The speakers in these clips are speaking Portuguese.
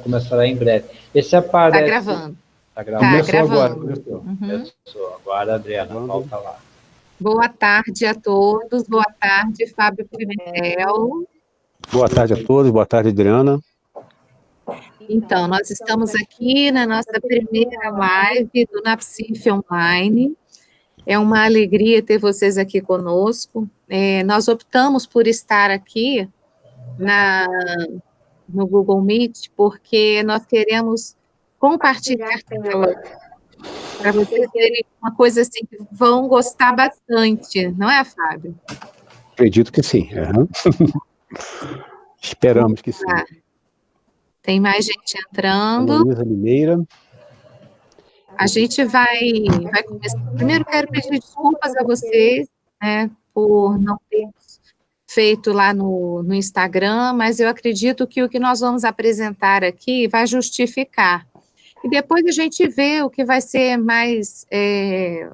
começará em breve. Esse Tá aparece... gravando. Tá gravando. Tá Começou agora, gravando. começou. Começou. Agora, Adriana, Gravando. volta lá. Boa tarde a todos. Boa tarde, Fábio Pimentel. Boa tarde a todos, boa tarde, Adriana. Então, nós estamos aqui na nossa primeira live do NAPSIF Online. É uma alegria ter vocês aqui conosco. Nós optamos por estar aqui no Google Meet porque nós queremos compartilhar tela para vocês verem uma coisa assim que vão gostar bastante, não é, Fábio? Acredito que sim. Esperamos que sim. Tem mais gente entrando. Luísa Limeira. A gente vai começar. Primeiro, quero pedir desculpas a vocês, né, por não ter feito lá no Instagram, mas eu acredito que o que nós vamos apresentar aqui vai justificar. E depois a gente vê o que vai ser mais,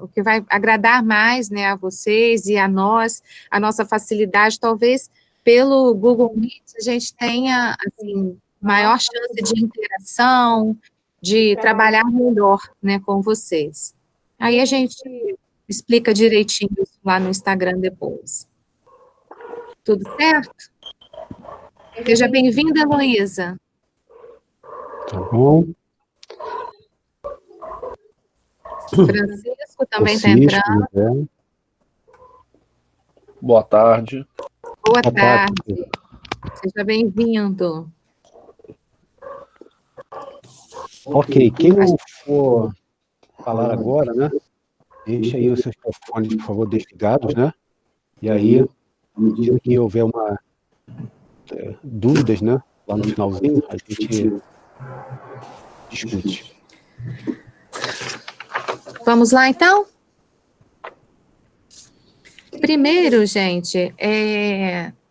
o que vai agradar mais, né, a vocês e a nós, a nossa facilidade, talvez pelo Google Meet a gente tenha, assim, maior chance de interação, de trabalhar melhor, né, com vocês. Aí a gente explica direitinho isso lá no Instagram depois. Tudo certo? Seja bem-vinda, Heloísa. Tá bom. Francisco também está entrando. Né? Boa tarde. Boa tarde. Seja bem-vindo. Ok, quem não for falar agora, né? Deixa aí os seus telefones, por favor, desligados, né? E aí, à medida que houver dúvidas, né? Lá no finalzinho, a gente discute. Vamos lá, então? Primeiro, gente,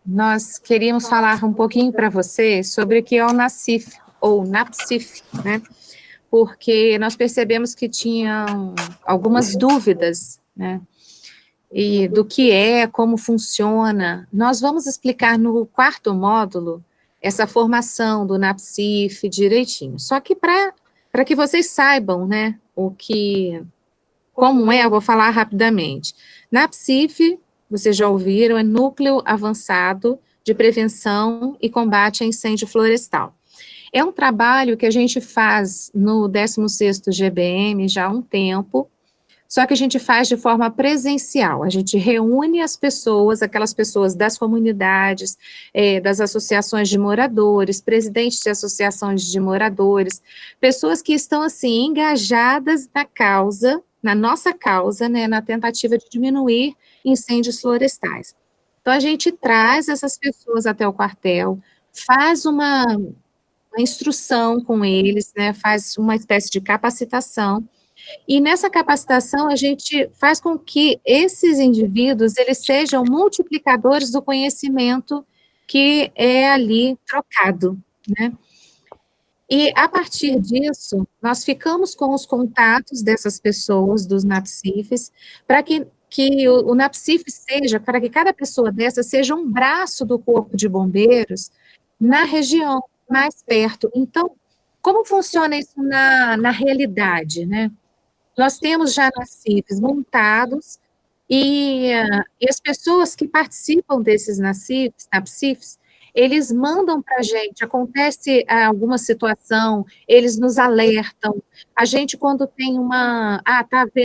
nós queríamos falar um pouquinho para vocês sobre o que é o NAPSIF, ou NAPSIF, né? Porque nós percebemos que tinham algumas dúvidas, né? E do que é, como funciona. Nós vamos explicar no quarto módulo essa formação do NAPSIF direitinho. Só que para que vocês saibam, né, como eu vou falar rapidamente. NAPSIF, vocês já ouviram, é Núcleo Avançado de Prevenção e Combate a Incêndio Florestal. É um trabalho que a gente faz no 16º GBM já há um tempo, só que a gente faz de forma presencial, a gente reúne as pessoas, aquelas pessoas das comunidades, das associações de moradores, presidentes de associações de moradores, pessoas que estão, assim, engajadas na causa, na nossa causa, né, na tentativa de diminuir incêndios florestais. Então, a gente traz essas pessoas até o quartel, faz uma instrução com eles, né, faz uma espécie de capacitação, e nessa capacitação a gente faz com que esses indivíduos, eles sejam multiplicadores do conhecimento que é ali trocado, né. E a partir disso, nós ficamos com os contatos dessas pessoas, dos NAPSIFs, para que o NAPSIF seja, para que cada pessoa dessa seja um braço do Corpo de Bombeiros na região, mais perto. Então, como funciona isso na realidade, né? Nós temos já NAPSIFs montados e as pessoas que participam desses NAPSIFs, eles mandam para a gente, acontece alguma situação, eles nos alertam, a gente quando tem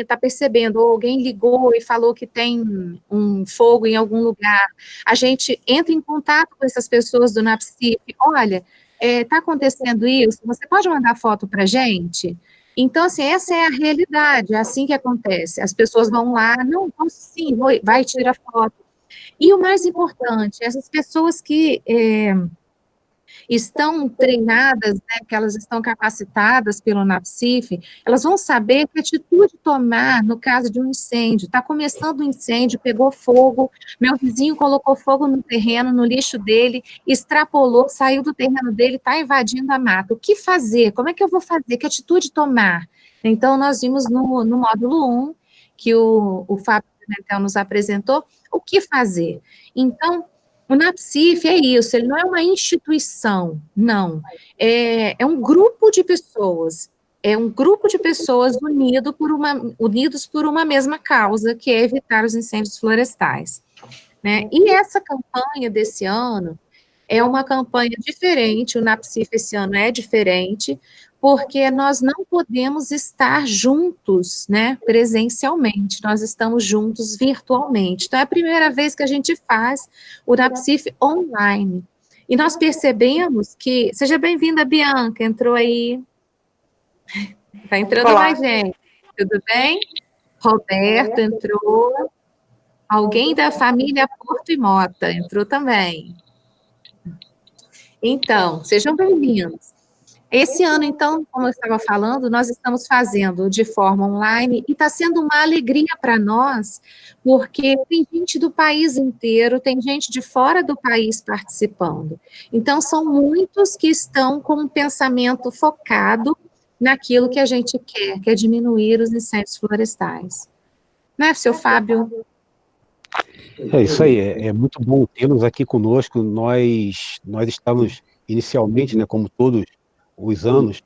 tá percebendo, ou alguém ligou e falou que tem um fogo em algum lugar, a gente entra em contato com essas pessoas do NAPSIF, olha, está acontecendo isso, você pode mandar foto para a gente? Então, assim, essa é a realidade, é assim que acontece, as pessoas vão lá, não, posso sim, vai tirar foto. E o mais importante, essas pessoas que estão treinadas, né, que elas estão capacitadas pelo NAPSIF, elas vão saber que atitude tomar no caso de um incêndio. Está começando um incêndio, pegou fogo, meu vizinho colocou fogo no terreno, no lixo dele, extrapolou, saiu do terreno dele, está invadindo a mata. O que fazer? Como é que eu vou fazer? Que atitude tomar? Então, nós vimos no módulo 1, que o Fábio Pimentel nos apresentou, o que fazer. Então, O NAPSIF é isso, ele não é uma instituição, não. É um grupo de pessoas. É um grupo de pessoas unidos por uma mesma causa, que é evitar os incêndios florestais, né? E essa campanha desse ano é uma campanha diferente, o NAPSIF esse ano é diferente, porque nós não podemos estar juntos, né, presencialmente, nós estamos juntos virtualmente. Então, é a primeira vez que a gente faz o NAPSIF online. E nós percebemos que... Seja bem-vinda, Bianca, entrou aí. Está entrando Olá. mais gente. Tudo bem? Roberto entrou. Alguém da família Porto e Mota entrou também. Então, sejam bem-vindos. Esse ano, então, como eu estava falando, nós estamos fazendo de forma online e está sendo uma alegria para nós, porque tem gente do país inteiro, tem gente de fora do país participando. Então, são muitos que estão com um pensamento focado naquilo que a gente quer, que é diminuir os incêndios florestais. Né, seu Fábio? É isso aí, é muito bom tê-los aqui conosco. Nós estamos inicialmente, né, como todos os anos,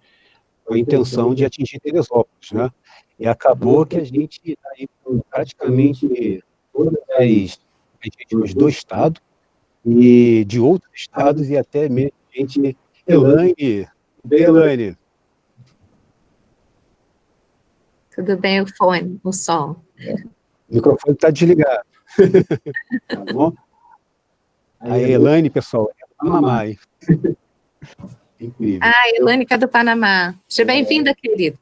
com a intenção de atingir Teresópolis, né? E acabou que a gente, aí, praticamente todas as regiões do estado e de outros estados e até mesmo gente... Elaine. Tudo bem, o fone, o som? O microfone está desligado. Tá bom? A Elaine, pessoal, é Panamá, hein? Incrível. Ah, Elânica do Panamá. Seja bem-vinda, querido.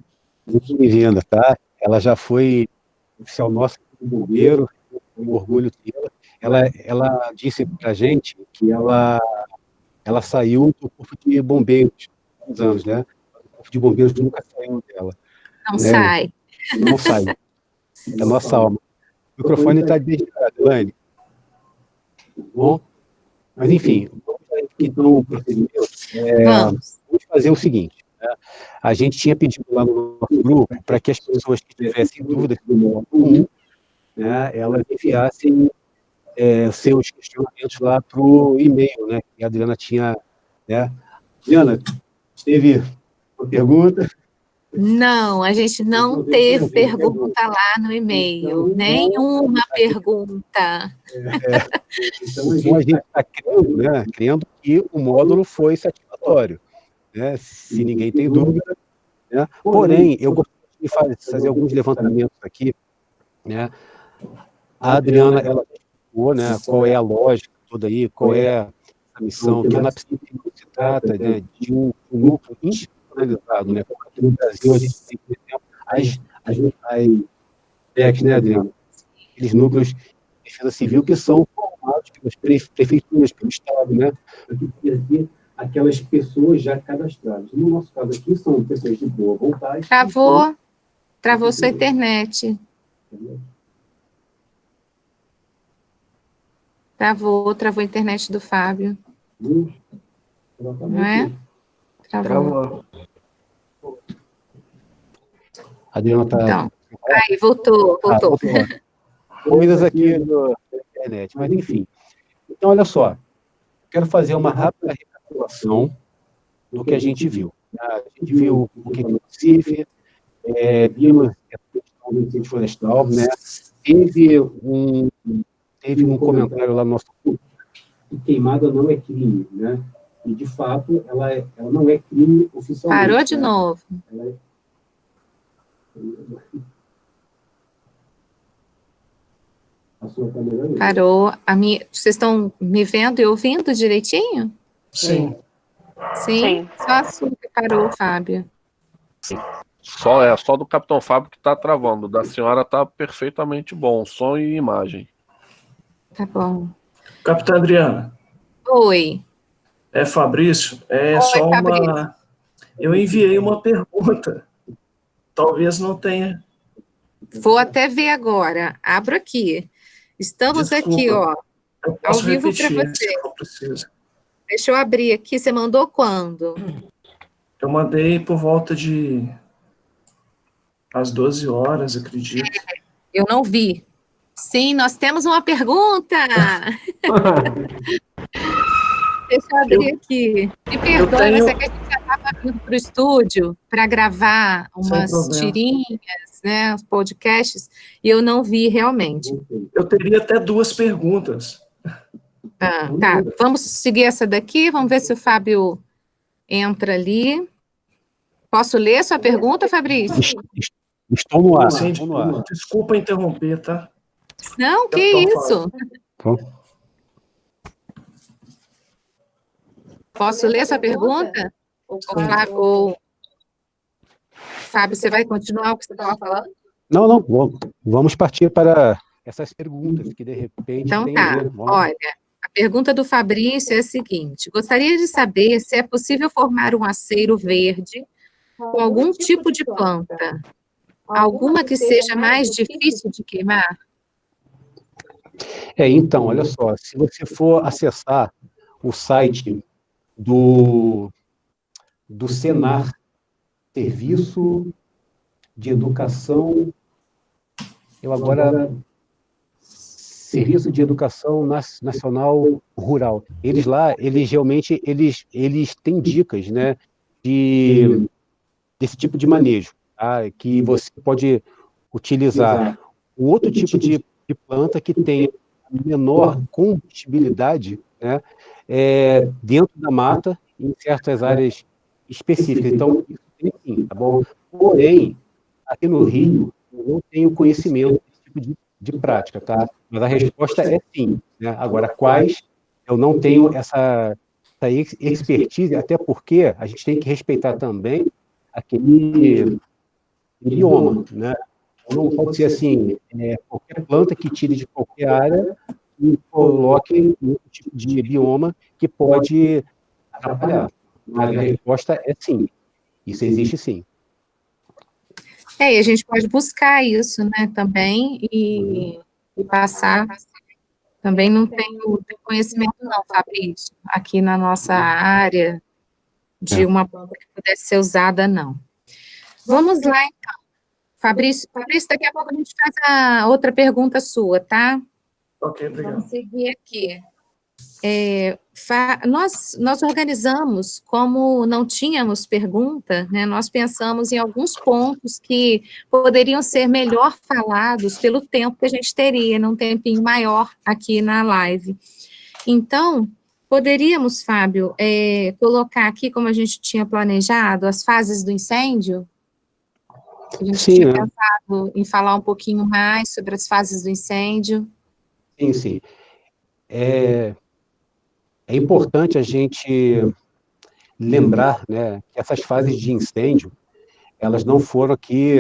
Muito bem-vinda, tá? Ela já foi oficial nossa do bombeiro, um orgulho dela. Ela disse pra gente que ela saiu do corpo de bombeiros há uns anos, né? O corpo de bombeiros nunca saiu dela. Não sai. Não sai. É a nossa alma. O microfone está desligado, Elaine. Bom, mas enfim, vamos aqui no procedimento. Vamos fazer o seguinte, né? A gente tinha pedido lá no nosso grupo para que as pessoas que tivessem dúvidas do módulo 1, né, elas enviassem seus questionamentos lá para o e-mail, né, que a Adriana tinha, né? Adriana, teve uma pergunta? Não, a gente não teve pergunta lá no e-mail, nenhuma pergunta. Então, a gente está crendo que o módulo foi satisfatório, né? Se ninguém tem dúvida, né? Porém, eu gostaria de fazer alguns levantamentos aqui, né? A Adriana, ela explicou, né, qual é a lógica toda aí, qual é a missão, que a NAPSIF se trata, né, de um núcleo institucionalizado, né? Como aqui no Brasil a gente tem, por exemplo, as né, Adriana? Aqueles núcleos de defesa civil que são formados pelas prefeituras, pelo Estado, né? Porque aquelas pessoas já cadastradas. No nosso caso aqui, são pessoas de boa vontade. Travou sua internet. Travou a internet do Fábio. Não é? Travou. A Adriana está... Então, aí, voltou. Coisas aqui da internet, mas enfim. Então, olha só, quero fazer uma rápida recapitulação do que a gente viu. A gente viu o que é o CIF, vimos a questão do incêndio florestal, né? Teve um comentário lá no nosso grupo que queimada não é crime, né? E, de fato, ela não é crime oficialmente. Parou de novo. A sua câmera aí. Parou. Vocês estão me vendo e ouvindo direitinho? Sim. Sim? Só a sua que parou, Fábio. Só do Capitão Fábio que está travando. Da senhora está perfeitamente bom, som e imagem. Tá bom. Capitã Adriana. Oi. É Fabrício. Fabrício. Eu enviei uma pergunta. Talvez não tenha. Vou até ver agora. Abro aqui. Estamos Desculpa. aqui, ó. Eu posso Ao vivo repetir, para você. se for preciso. Deixa eu abrir aqui. Você mandou quando? Eu mandei por volta de às 12 horas, acredito. Eu não vi. Sim, nós temos uma pergunta. deixa eu abrir aqui. Me perdoe, tenho- mas é que a gente já estava vindo para o estúdio para gravar umas problema. tirinhas, né, os podcasts, e eu não vi realmente. Eu teria até 2 perguntas. Ah, tá, vamos seguir essa daqui, vamos ver se o Fábio entra ali. Posso ler sua pergunta, Fabrício? Estou no ar, Assim, estou no ar. desculpa interromper, tá? Não, que Então, isso? Então, Posso ler sua pergunta? Ou Fábio, você vai continuar o que você estava falando? não, vamos partir para essas perguntas, que de repente Então tem tá, a ver. Vamos lá. olha, a pergunta do Fabrício é a seguinte: gostaria de saber se é possível formar um aceiro verde com algum tipo de planta, alguma que seja mais difícil de queimar? Então, olha só, se você for acessar o site do Senar, Serviço de Educação, Serviço de Educação Nacional Rural. Eles lá, eles realmente, eles têm dicas, né, desse tipo de manejo, tá? Que você pode utilizar um outro tipo de planta que tem menor combustibilidade, né, dentro da mata, em certas áreas específicas. Então, isso tem sim, tá bom? Porém, aqui no Rio, eu não tenho conhecimento desse tipo de prática, tá? Mas a resposta é sim, né? Agora, quais, eu não tenho essa expertise, até porque a gente tem que respeitar também aquele bioma, né? Não pode ser assim, qualquer planta que tire de qualquer área e coloque um tipo de bioma que pode atrapalhar. Mas a resposta é sim, isso existe sim. E a gente pode buscar isso, né, também, e passar. Também não tenho conhecimento não, Fabrício, aqui na nossa área, de uma planta que pudesse ser usada, não. Vamos lá, então. Fabrício, daqui a pouco a gente faz a outra pergunta sua, tá? Ok, obrigado. Vamos seguir aqui. Nós organizamos, como não tínhamos pergunta, né, nós pensamos em alguns pontos que poderiam ser melhor falados pelo tempo que a gente teria, num tempinho maior aqui na live. Então, poderíamos, Fábio, colocar aqui, como a gente tinha planejado, as fases do incêndio? A gente Sim, tinha né? pensado em falar um pouquinho mais sobre as fases do incêndio. Sim. É importante a gente lembrar, né, que essas fases de incêndio, elas não foram aqui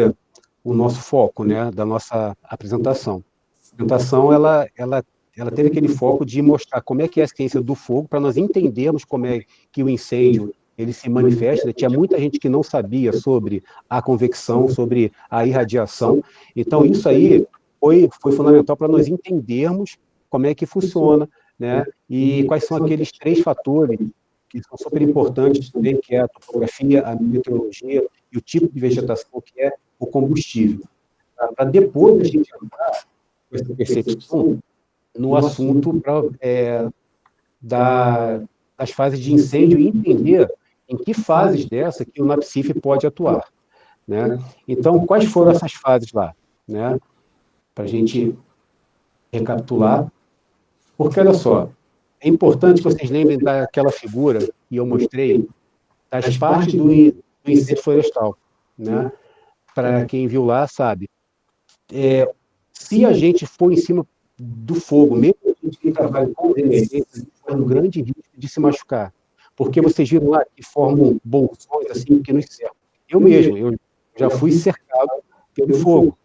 o nosso foco, né, da nossa apresentação. A apresentação, ela teve aquele foco de mostrar como é que é a ciência do fogo, para nós entendermos como é que o incêndio ele se manifesta. Tinha muita gente que não sabia sobre a convecção, sobre a irradiação. Então, isso aí foi fundamental para nós entendermos como é que funciona, né? E quais são aqueles 3 fatores que são super importantes também, que é a topografia, a meteorologia e o tipo de vegetação, que é o combustível. Para depois a gente entrar com essa percepção no assunto das fases de incêndio e entender em que fases dessa que o NAPCIF pode atuar, né? Então, quais foram essas fases lá, né? Para a gente recapitular. Porque, olha só, é importante que vocês lembrem daquela figura que eu mostrei, das partes do incêndio florestal, né? Para quem viu lá, sabe. Se a gente for em cima do fogo, mesmo a gente que trabalha com emergência, corre um grande risco de se machucar. Porque vocês viram lá que formam bolsões assim que nos cercam. Eu já fui cercado pelo fogo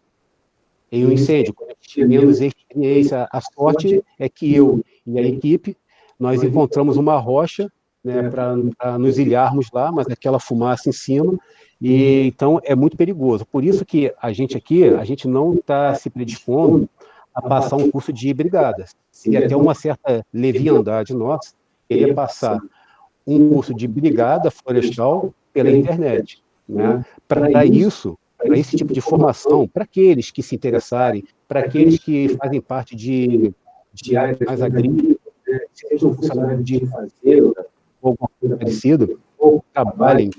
em um incêndio, quando eu tinha menos experiência. A sorte é que eu e a equipe, nós encontramos uma rocha, né, para nos ilharmos lá, mas aquela fumaça em cima, e então é muito perigoso. Por isso que a gente não está se predispondo a passar um curso de brigadas. Seria até uma certa leviandade nossa querer passar um curso de brigada florestal pela internet, né? Para isso, para esse tipo de formação, para aqueles que se interessarem, para aqueles que fazem parte de áreas mais agrícolas, sejam funcionários de fazenda ou alguma coisa parecida, ou trabalhem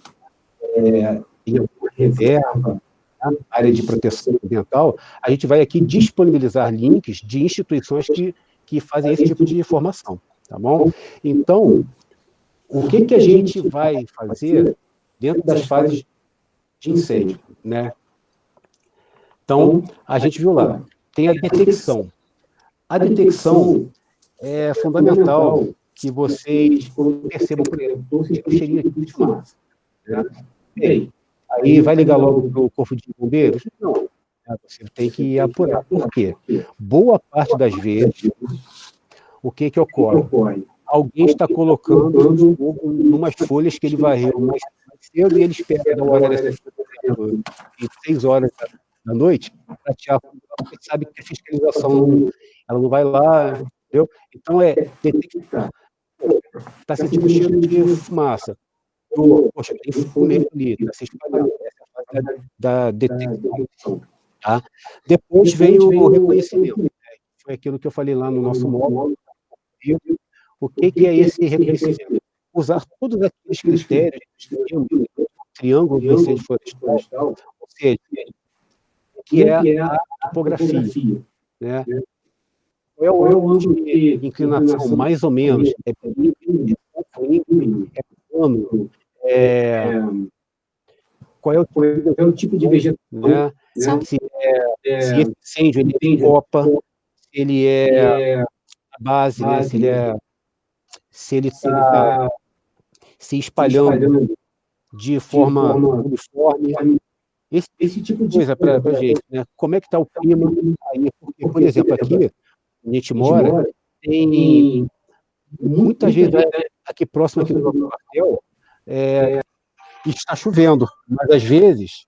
em alguma reserva, na área de proteção ambiental, a gente vai aqui disponibilizar links de instituições que fazem esse tipo de formação, tá bom? Então, o que a gente vai fazer dentro das fases de incêndio, né? Então, a gente viu lá, tem a detecção. A detecção é fundamental que vocês percebam, por exemplo, um cheirinho aqui de fumaça, né? Aí vai ligar logo para o corpo de bombeiros? Não. Você tem que apurar. Por quê? Boa parte das vezes, o que ocorre? Alguém está colocando fogo em umas folhas que ele varreu mais cedo e ele espera da hora dessa 6 horas da noite para tirar, porque sabe que a fiscalização ela não vai lá, entendeu? Então detectar. Está sentindo cheiro de fumaça. Poxa, tem fumeiro ali, está se espalhando. Essa é a fase da detecção. Tá? Depois vem o reconhecimento. Né? Foi aquilo que eu falei lá no nosso módulo. O que é esse reconhecimento? Usar todos aqueles critérios do triângulo do incêndio florestal, ou seja, que é a topografia. Né? Qual é o ângulo de inclinação, mais ou menos? É plano? Qual é o tipo de vegetação? Né? Se esse incêndio ele tem copa, se ele é a base, né? Se ele está se espalhando de forma uniforme. Esse tipo de coisa para a gente, né? Como é que está o clima aí? Porque, por exemplo, aqui a gente mora, tem muitas vezes aqui próximo aqui do nosso quartel, está chovendo, mas às vezes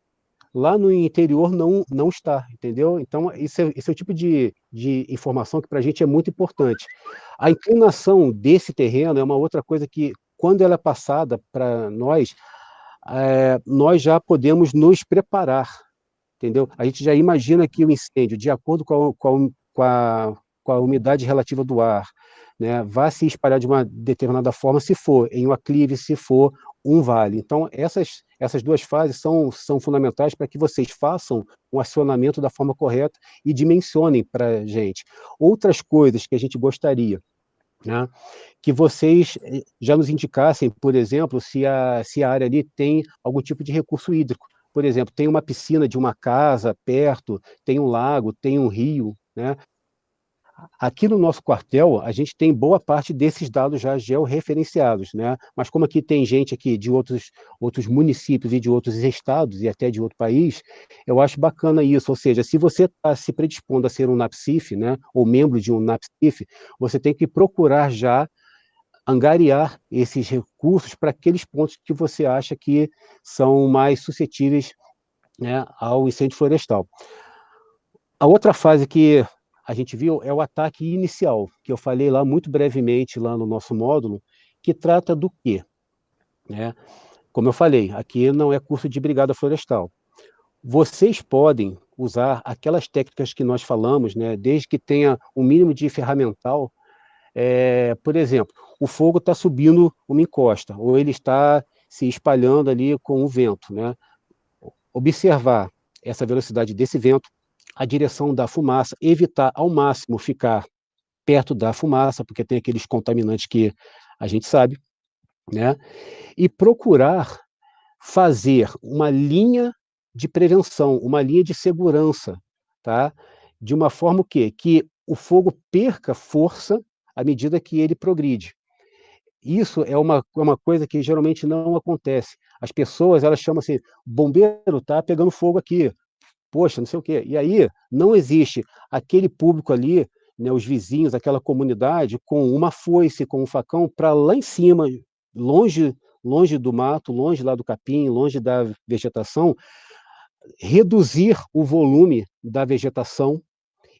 lá no interior não está, entendeu? Então, esse é o tipo de informação que para a gente é muito importante. A inclinação desse terreno é uma outra coisa que, quando ela é passada para nós, nós já podemos nos preparar, entendeu? A gente já imagina que o incêndio, de acordo com a umidade relativa do ar, né, vai se espalhar de uma determinada forma, se for em um aclive, se for um vale. Então, essas duas fases são fundamentais para que vocês façam um acionamento da forma correta e dimensionem para a gente. Outras coisas que a gente gostaria, né, que vocês já nos indicassem, por exemplo, se a área ali tem algum tipo de recurso hídrico. Por exemplo, tem uma piscina de uma casa perto, tem um lago, tem um rio, né? Aqui no nosso quartel, a gente tem boa parte desses dados já georreferenciados, né? Mas como aqui tem gente aqui de outros municípios e de outros estados e até de outro país, eu acho bacana isso. Ou seja, se você está se predispondo a ser um NAPCIF, né, ou membro de um NAPCIF, você tem que procurar já angariar esses recursos para aqueles pontos que você acha que são mais suscetíveis, né, ao incêndio florestal. A outra fase que a gente viu é o ataque inicial, que eu falei lá muito brevemente lá no nosso módulo, que trata do quê? Né? Como eu falei, aqui não é curso de brigada florestal. Vocês podem usar aquelas técnicas que nós falamos, né, desde que tenha um mínimo de ferramental. Por exemplo, o fogo está subindo uma encosta, ou ele está se espalhando ali com o vento. Né? Observar essa velocidade desse vento, a direção da fumaça, evitar ao máximo ficar perto da fumaça, porque tem aqueles contaminantes que a gente sabe, né? E procurar fazer uma linha de prevenção, uma linha de segurança, tá? De uma forma que o fogo perca força à medida que ele progride. Isso é uma coisa que geralmente não acontece. As pessoas, elas chamam assim, bombeiro, tá pegando fogo aqui. Poxa, não sei o quê. E aí não existe aquele público ali, né, os vizinhos, aquela comunidade, com uma foice, com um facão, para lá em cima, longe do mato, longe lá do capim, longe da vegetação, reduzir o volume da vegetação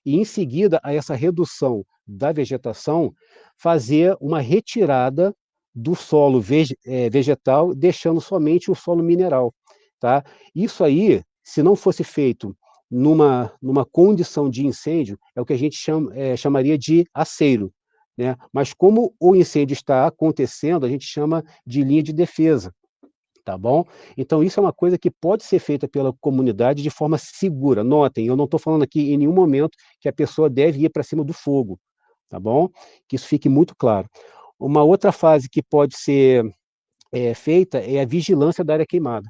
e, em seguida, a essa redução da vegetação, fazer uma retirada do solo vegetal, deixando somente o solo mineral. Tá? Isso aí, se não fosse feito numa condição de incêndio, é o que a gente chamaria de aceiro. né? Mas como o incêndio está acontecendo, a gente chama de linha de defesa, tá bom? Então, isso é uma coisa que pode ser feita pela comunidade de forma segura. Notem, eu não estou falando aqui em nenhum momento que a pessoa deve ir para cima do fogo, tá bom? Que isso fique muito claro. Uma outra fase que pode ser feita é a vigilância da área queimada.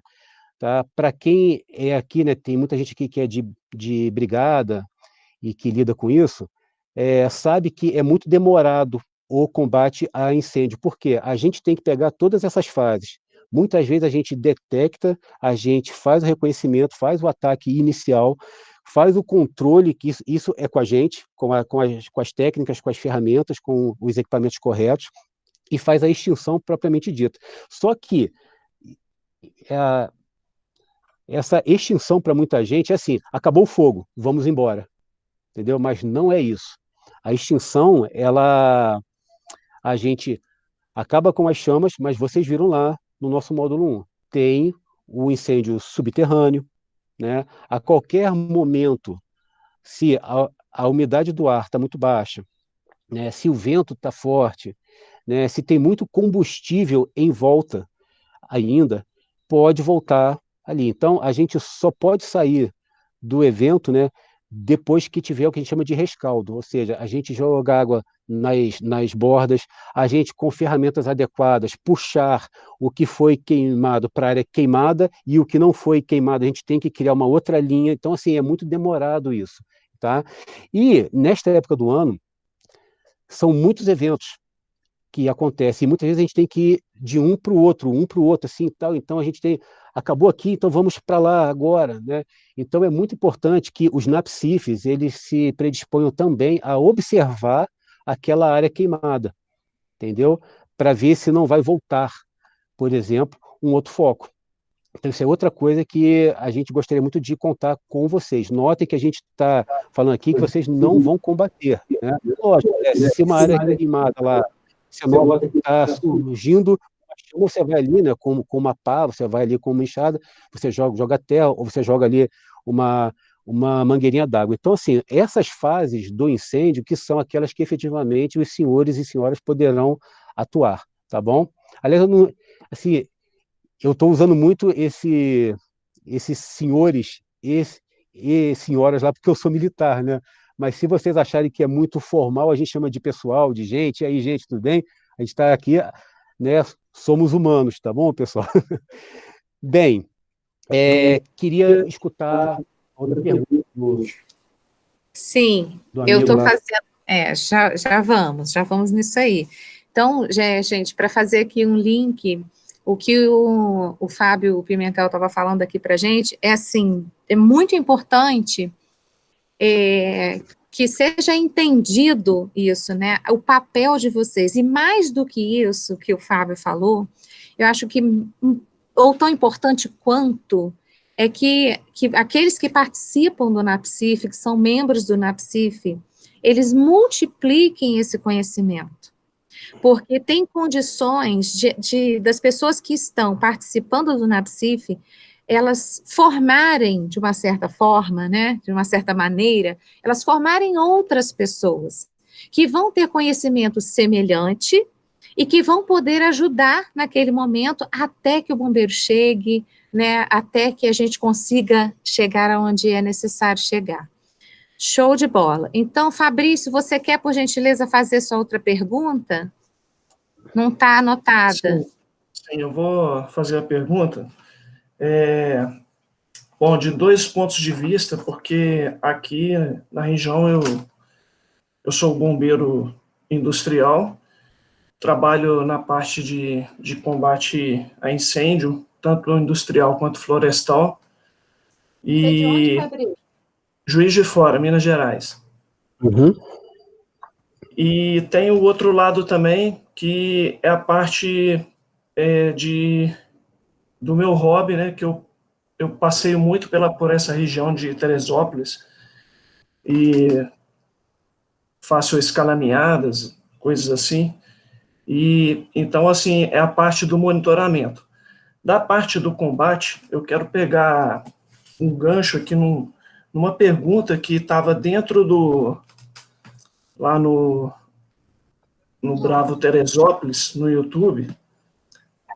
Tá? Para quem é aqui, né, tem muita gente aqui que é de brigada e que lida com isso, sabe que é muito demorado o combate a incêndio. Por quê? A gente tem que pegar todas essas fases. Muitas vezes a gente detecta, a gente faz o reconhecimento, faz o ataque inicial, faz o controle, que isso é com a gente, com as técnicas, com as ferramentas, com os equipamentos corretos, e faz a extinção propriamente dita. Só que essa extinção para muita gente é assim, acabou o fogo, vamos embora, entendeu? Mas não é isso. A extinção, a gente acaba com as chamas, mas vocês viram lá no nosso módulo 1, tem o incêndio subterrâneo, né? A qualquer momento, se a umidade do ar está muito baixa, né? Se o vento está forte, né? Se tem muito combustível em volta ainda, pode voltar ali. Então, a gente só pode sair do evento, né, depois que tiver o que a gente chama de rescaldo, ou seja, a gente joga água nas bordas, a gente, com ferramentas adequadas, puxar o que foi queimado para a área queimada e o que não foi queimado, a gente tem que criar uma outra linha. Então, assim, é muito demorado isso, tá? E, nesta época do ano, são muitos eventos que acontece, e muitas vezes a gente tem que ir de um para o outro, assim, tal, então a gente acabou aqui, então vamos para lá agora, né? Então é muito importante que os NAPCIFs, eles se predisponham também a observar aquela área queimada, entendeu? Para ver se não vai voltar, por exemplo, um outro foco. Então, isso é outra coisa que a gente gostaria muito de contar com vocês. Notem que a gente está falando aqui que vocês não vão combater, né? Lógico, se uma área queimada lá, você nota que está surgindo, você vai ali, né, com uma pá, você vai ali com uma enxada, você joga terra, ou você joga ali uma mangueirinha d'água. Então, assim, essas fases do incêndio que são aquelas que efetivamente os senhores e senhoras poderão atuar, tá bom? Aliás, assim, eu estou usando muito esses senhores e senhoras lá, porque eu sou militar, né? Mas se vocês acharem que é muito formal, a gente chama de pessoal, de gente. E aí, gente, tudo bem? A gente está aqui, né? Somos humanos, tá bom, pessoal? Bem, queria escutar outra pergunta Sim, do eu amigo estou lá. fazendo. Já vamos nisso aí. Então, gente, para fazer aqui um link, o que o Fábio Pimentel estava falando aqui para a gente é assim, é muito importante que seja entendido isso, né? O papel de vocês. E mais do que isso que o Fábio falou, eu acho que, ou tão importante quanto, é que aqueles que participam do NAPCIF, que são membros do NAPCIF, eles multipliquem esse conhecimento. Porque tem condições das pessoas que estão participando do NAPCIF, elas formarem, de uma certa forma, né, de uma certa maneira, elas formarem outras pessoas, que vão ter conhecimento semelhante e que vão poder ajudar naquele momento até que o bombeiro chegue, né, até que a gente consiga chegar aonde é necessário chegar. Show de bola. Então, Fabrício, você quer, por gentileza, fazer sua outra pergunta? Não está anotada. Sim, eu vou fazer a pergunta. Bom, de dois pontos de vista, porque aqui na região eu sou bombeiro industrial, trabalho na parte de combate a incêndio, tanto industrial quanto florestal. Você é de onde, Fabrício? Juiz de Fora, Minas Gerais. Uhum. E tem o outro lado também, que é a parte do meu hobby, né, que eu passeio muito por essa região de Teresópolis e faço escalameadas, coisas assim. E então, assim, é a parte do monitoramento. Da parte do combate, eu quero pegar um gancho aqui numa pergunta que estava dentro lá no no Bravo Teresópolis, no YouTube,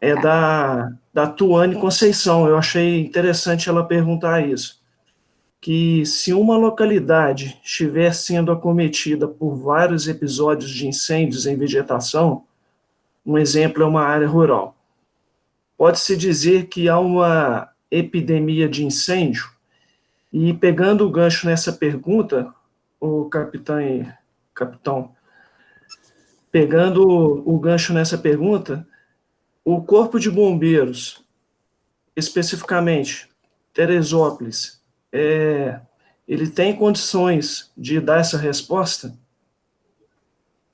é da Tuane Conceição. Eu achei interessante ela perguntar isso, que se uma localidade estiver sendo acometida por vários episódios de incêndios em vegetação, um exemplo é uma área rural, pode-se dizer que há uma epidemia de incêndio? E pegando o gancho nessa pergunta, o capitão, pegando o gancho nessa pergunta, o Corpo de Bombeiros, especificamente Teresópolis, ele tem condições de dar essa resposta?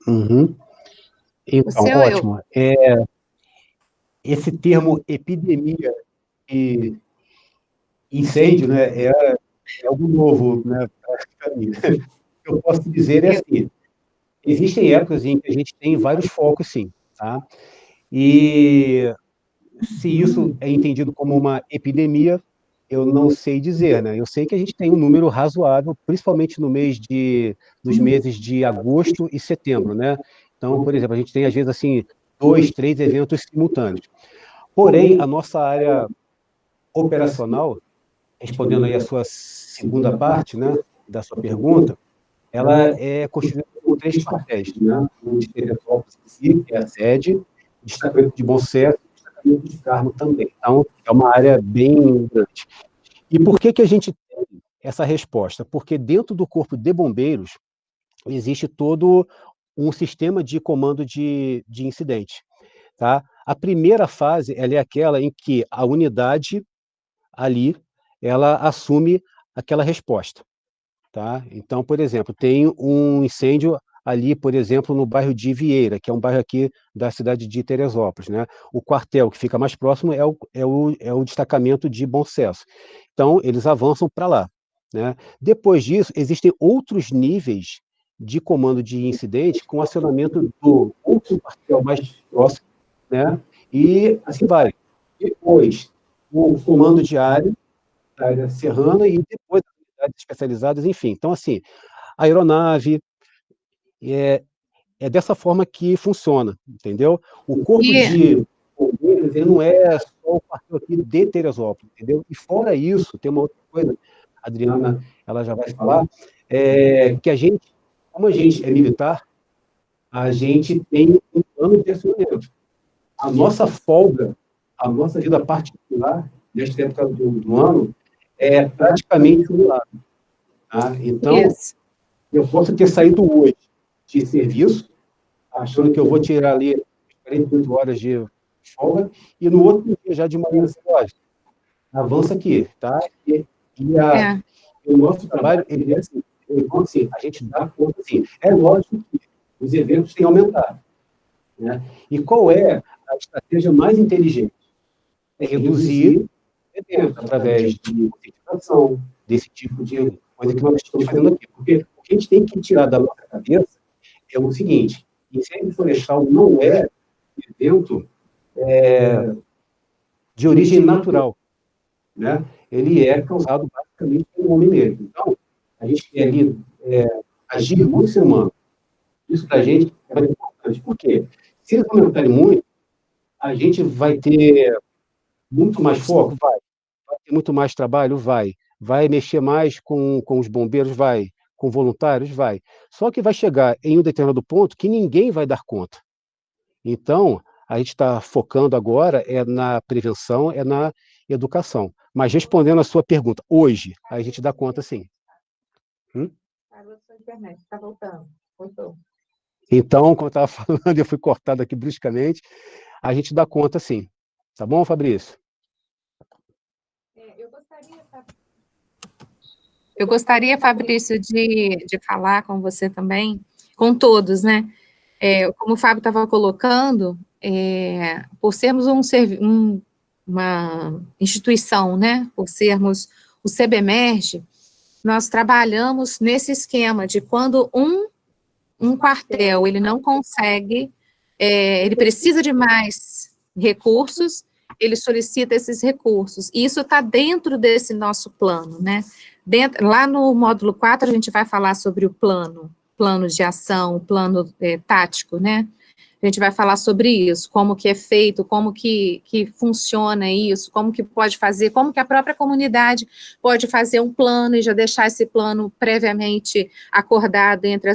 Uhum. Então, Você ou eu? ótimo. Esse termo epidemia e incêndio, né, é algo novo, né, para mim. O que eu posso dizer é assim, existem épocas em que a gente tem vários focos, sim, tá? E se isso é entendido como uma epidemia, eu não sei dizer, né? Eu sei que a gente tem um número razoável, principalmente nos meses de agosto e setembro, né? Então, por exemplo, a gente tem, às vezes, assim, 2, 3 eventos simultâneos. Porém, a nossa área operacional, respondendo aí a sua segunda parte, né, da sua pergunta, ela é constituída por 3 quartéis, né? O de Teresópolis, que é a sede, o destacamento de Bom Sucesso e o destacamento de Carmo também. Então, é uma área bem grande. E por que a gente tem essa resposta? Porque dentro do Corpo de Bombeiros existe todo um sistema de comando de incidente, tá? A primeira fase, ela é aquela em que a unidade ali, ela assume aquela resposta, tá? Então, por exemplo, tem um incêndio ali, por exemplo, no bairro de Vieira, que é um bairro aqui da cidade de Teresópolis, né? O quartel que fica mais próximo é o destacamento de Bom Sucesso. Então, eles avançam para lá, né? Depois disso, existem outros níveis de comando de incidente com acionamento do outro quartel mais próximo, né? E assim vai. Depois, o comando de área, da área serrana, e depois as unidades especializadas, enfim. Então, assim, a aeronave, é dessa forma que funciona, entendeu? O corpo de bombeiros, ele não é só o quartel aqui de Teresópolis, entendeu? E fora isso, tem uma outra coisa, a Adriana, ela já vai falar, que a gente, como a gente é militar, a gente tem um plano de acionamento. A nossa folga, a nossa vida particular, nesta época do ano, é praticamente nulada. Tá? Então, eu posso ter saído hoje de serviço, achando que eu vou tirar ali 48 horas de folga, e no outro dia, já de manhã, avança aqui, tá? E o nosso trabalho, ele é assim, então, assim, a gente dá conta, assim, é lógico que os eventos têm aumentado, né? E qual é a estratégia mais inteligente? É reduzir eventos através de conscientização, desse tipo de coisa que nós estamos fazendo aqui. Porque o que a gente tem que tirar da nossa cabeça é o seguinte: incêndio florestal não é evento de origem natural, né? Ele é causado basicamente pelo homem mesmo. Então, a gente quer ali agir no ser humano. Isso para a gente é muito importante. Por quê? Se eles aumentarem muito, a gente vai ter muito mais foco? Vai ter muito mais trabalho? Vai mexer mais com os bombeiros? Vai. Com voluntários? Vai. Só que vai chegar em um determinado ponto que ninguém vai dar conta. Então, a gente está focando agora na prevenção, na educação. Mas respondendo a sua pergunta, hoje, a gente dá conta, sim. A internet está voltando. Voltou. Então, como eu estava falando, eu fui cortado aqui bruscamente, a gente dá conta, sim. Tá bom, Fabrício? Eu gostaria, Fabrício, de falar com você também, com todos, né? Como o Fábio estava colocando, por sermos uma instituição, né? Por sermos o CBMERG, nós trabalhamos nesse esquema de quando um quartel ele não consegue, ele precisa de mais recursos, ele solicita esses recursos. E isso está dentro desse nosso plano, né? Lá no módulo 4, a gente vai falar sobre o plano de ação, o plano tático, né? A gente vai falar sobre isso, como que é feito, como que funciona isso, como que pode fazer, como que a própria comunidade pode fazer um plano e já deixar esse plano previamente acordado entre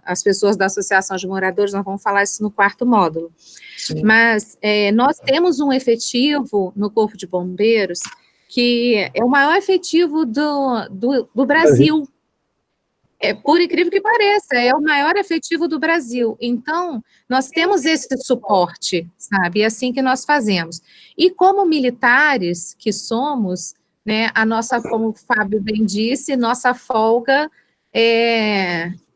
as pessoas da Associação de Moradores. Nós vamos falar isso no 4º módulo. Sim. Mas nós temos um efetivo no Corpo de Bombeiros que é o maior efetivo do Brasil. Por incrível que pareça, é o maior efetivo do Brasil. Então, nós temos esse suporte, sabe? É assim que nós fazemos. E como militares que somos, né, como o Fábio bem disse, nossa folga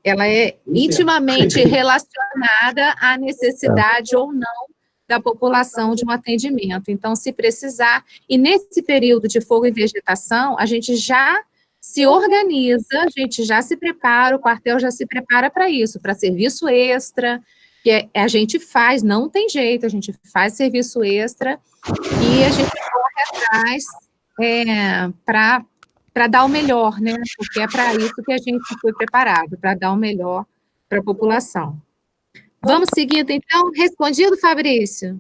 ela é intimamente relacionada à necessidade ou não da população de um atendimento. Então, se precisar, e nesse período de fogo e vegetação, a gente já se organiza, a gente já se prepara, o quartel já se prepara para isso, para serviço extra, que a gente faz, não tem jeito, a gente faz serviço extra, e a gente corre atrás para dar o melhor, né? Porque é para isso que a gente foi preparado, para dar o melhor para a população. Vamos seguindo, então. Respondido, Fabrício?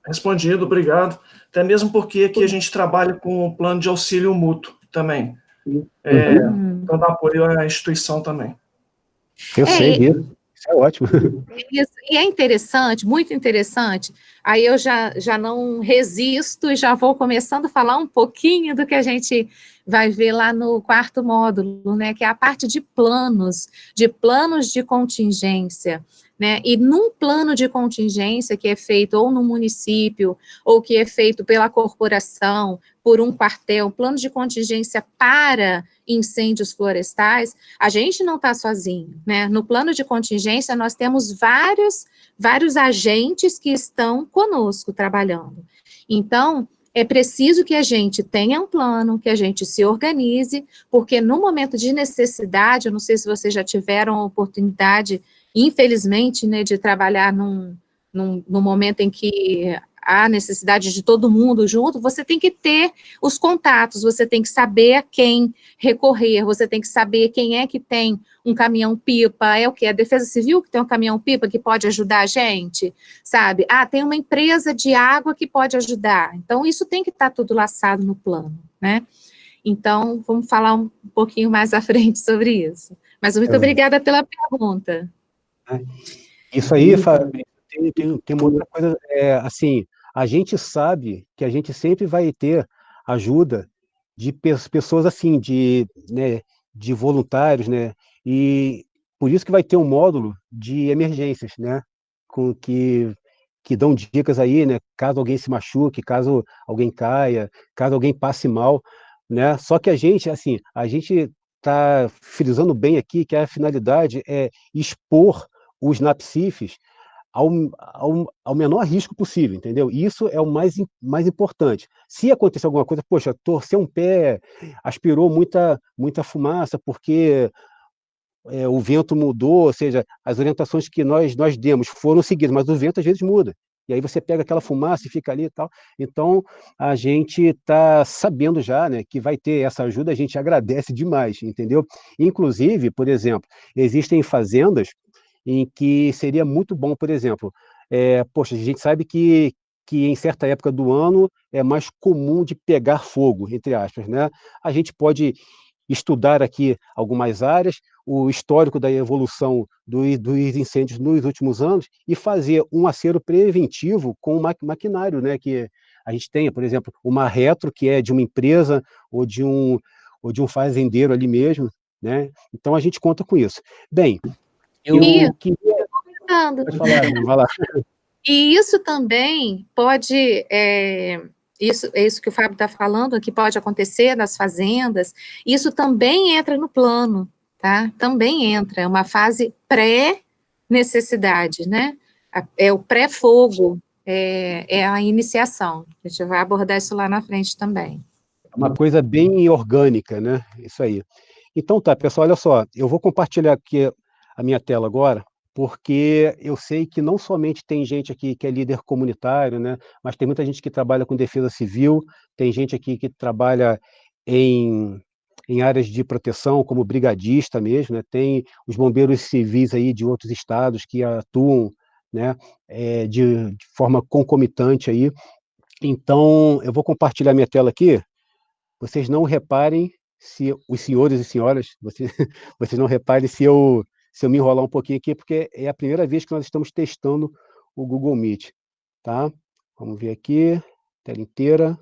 Respondido, obrigado. Até mesmo porque aqui a gente trabalha com o plano de auxílio mútuo também, dando apoio à instituição também. Eu sei disso. Isso é ótimo. E é interessante, muito interessante. Aí eu já não resisto e já vou começando a falar um pouquinho do que a gente vai ver lá no 4º módulo, né, que é a parte de planos de contingência, né, e num plano de contingência que é feito ou no município, ou que é feito pela corporação, por um quartel, plano de contingência para incêndios florestais, a gente não está sozinho, né, no plano de contingência nós temos vários agentes que estão conosco trabalhando. Então, é preciso que a gente tenha um plano, que a gente se organize, porque no momento de necessidade, eu não sei se vocês já tiveram a oportunidade, infelizmente, né, de trabalhar num momento em que há necessidade de todo mundo junto, você tem que ter os contatos, você tem que saber a quem recorrer, você tem que saber quem é que tem um caminhão-pipa, é o quê? A Defesa Civil que tem um caminhão-pipa que pode ajudar a gente, sabe? Tem uma empresa de água que pode ajudar. Então, isso tem que estar tudo laçado no plano, né? Então, vamos falar um pouquinho mais à frente sobre isso. Mas muito obrigada pela pergunta. Isso aí, Fábio, tem uma outra coisa, assim, a gente sabe que a gente sempre vai ter ajuda de pessoas assim, né, de voluntários, né, e por isso que vai ter um módulo de emergências, né, que dão dicas aí, né, caso alguém se machuque, caso alguém caia, caso alguém passe mal, né, só que a gente está frisando bem aqui que a finalidade é expor os NAPCIFs ao menor risco possível, entendeu? Isso é o mais importante. Se acontecer alguma coisa, poxa, torceu um pé, aspirou muita fumaça, porque o vento mudou, ou seja, as orientações que nós demos foram seguidas, mas o vento às vezes muda. E aí você pega aquela fumaça e fica ali e tal. Então, a gente está sabendo já, né, que vai ter essa ajuda, a gente agradece demais, entendeu? Inclusive, por exemplo, existem fazendas em que seria muito bom, por exemplo, poxa, a gente sabe que em certa época do ano é mais comum de pegar fogo, entre aspas, né? A gente pode estudar aqui algumas áreas, o histórico da evolução dos incêndios nos últimos anos e fazer um acero preventivo com o maquinário, né? Que a gente tenha, por exemplo, uma retro que é de uma empresa ou de um fazendeiro ali mesmo, né? Então a gente conta com isso. Bem, eu queria... Pode falar, vai lá. E isso também pode, isso que o Fábio está falando, que pode acontecer nas fazendas, isso também entra no plano, tá? Também entra, é uma fase pré-necessidade, né? É o pré-fogo, é a iniciação. A gente vai abordar isso lá na frente também. Uma coisa bem orgânica, né? Isso aí. Então tá, pessoal, olha só, eu vou compartilhar aqui a minha tela agora, porque eu sei que não somente tem gente aqui que é líder comunitário, né, mas tem muita gente que trabalha com defesa civil, tem gente aqui que trabalha em áreas de proteção, como brigadista mesmo, né, tem os bombeiros civis aí de outros estados que atuam né, de forma concomitante aí. Então, eu vou compartilhar minha tela aqui. Vocês não reparem, se os senhores e senhoras, vocês não reparem se eu me enrolar um pouquinho aqui, porque é a primeira vez que nós estamos testando o Google Meet, tá? Vamos ver aqui, tela inteira,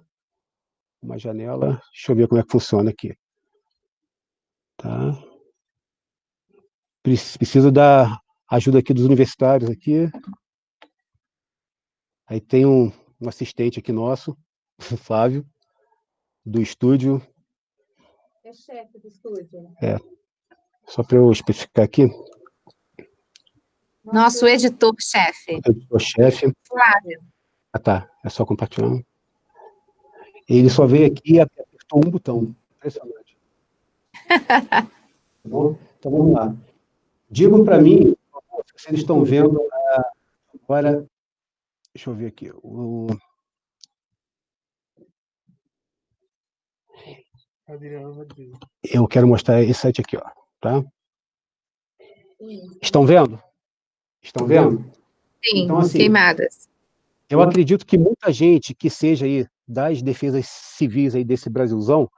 uma janela, deixa eu ver como é que funciona aqui. Tá? Preciso da ajuda aqui dos universitários aqui. Aí tem um assistente aqui nosso, o Flávio, do estúdio. É chefe do estúdio. Só para eu especificar aqui. Nosso editor-chefe. Editor-chefe. Flávio. Ah, tá. É só compartilhar. Ele só veio aqui e apertou um botão. Impressionante. Tá bom? Então, vamos lá. Digam para mim, se vocês estão vendo agora... Deixa eu ver aqui. Eu quero mostrar esse site aqui, ó. Tá? Estão vendo? Estão vendo? Sim, então, assim, queimadas. Eu acredito que muita gente que seja aí das defesas civis aí desse Brasilzão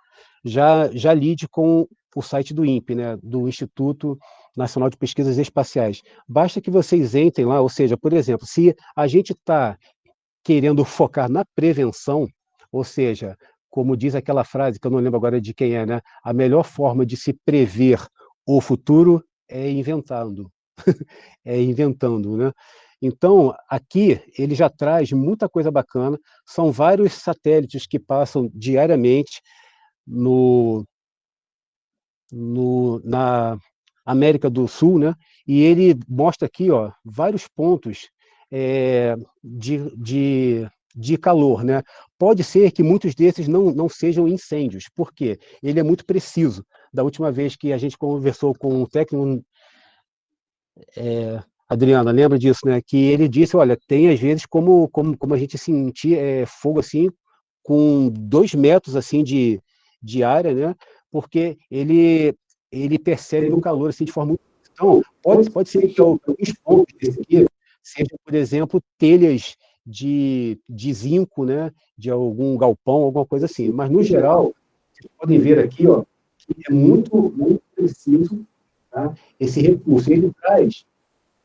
já lide com o site do INPE, né, do Instituto Nacional de Pesquisas Espaciais. Basta que vocês entrem lá, ou seja, por exemplo, se a gente está querendo focar na prevenção, ou seja, como diz aquela frase, que eu não lembro agora de quem é, né, a melhor forma de se prever o futuro é inventando. É inventando, né? Então, aqui, ele já traz muita coisa bacana, são vários satélites que passam diariamente na América do Sul, né? E ele mostra aqui, ó, vários pontos de calor, né? Pode ser que muitos desses não sejam incêndios, porque ele é muito preciso. Da última vez que a gente conversou com um técnico, Adriana, lembra disso, né? Que ele disse, olha, tem às vezes como a gente sentir fogo assim, com 2 metros assim de área, né? Porque ele percebe o calor assim de forma muito... Então, pode ser que alguns pontos desse aqui sejam, por exemplo, telhas de zinco, né? De algum galpão, alguma coisa assim. Mas, no geral, vocês podem ver aqui, ó, que é muito, muito preciso, tá? Esse recurso. Ele traz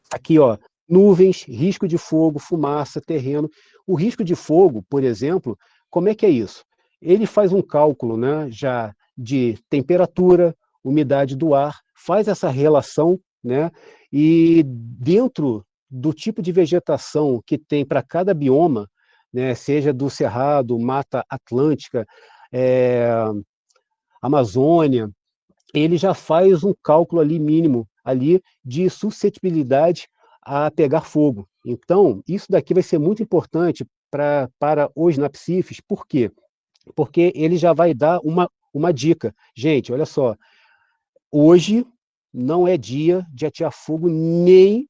aqui, ó, nuvens, risco de fogo, fumaça, terreno. O risco de fogo, por exemplo, como é que é isso? Ele faz um cálculo, né, já de temperatura, umidade do ar, faz essa relação, né, e dentro do tipo de vegetação que tem para cada bioma, né, seja do Cerrado, Mata Atlântica, Amazônia, ele já faz um cálculo ali mínimo ali de suscetibilidade a pegar fogo. Então, isso daqui vai ser muito importante para os NAPCIFs. Por quê? Porque ele já vai dar uma dica. Gente, olha só, hoje não é dia de atear fogo nem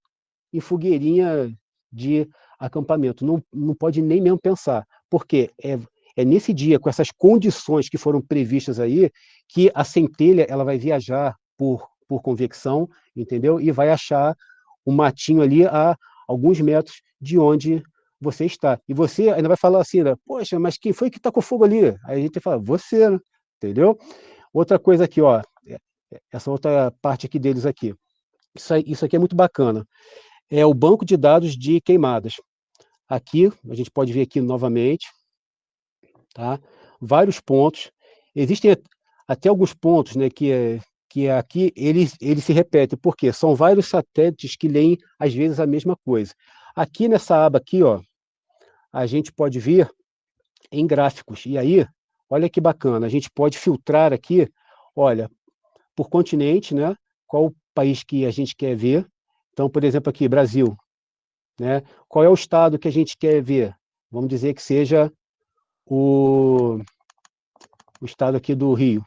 em fogueirinha de acampamento. Não pode nem mesmo pensar, porque é nesse dia, com essas condições que foram previstas aí, que a centelha ela vai viajar por convecção, entendeu? E vai achar um matinho ali a alguns metros de onde você está. E você ainda vai falar assim, né? Poxa, mas quem foi que tacou fogo ali? Aí a gente fala, você, né? Entendeu? Outra coisa aqui, ó, essa outra parte aqui deles aqui. Isso aqui é muito bacana. É o banco de dados de queimadas. Aqui, a gente pode ver aqui novamente, tá? Vários pontos. Existem até alguns pontos, né, que aqui ele se repete, porque são vários satélites que leem, às vezes, a mesma coisa. Aqui nessa aba aqui, ó, a gente pode ver em gráficos. E aí, olha que bacana, a gente pode filtrar aqui, olha, por continente, né, qual o país que a gente quer ver. Então, por exemplo, aqui, Brasil, né? Qual é o estado que a gente quer ver? Vamos dizer que seja o estado aqui do Rio,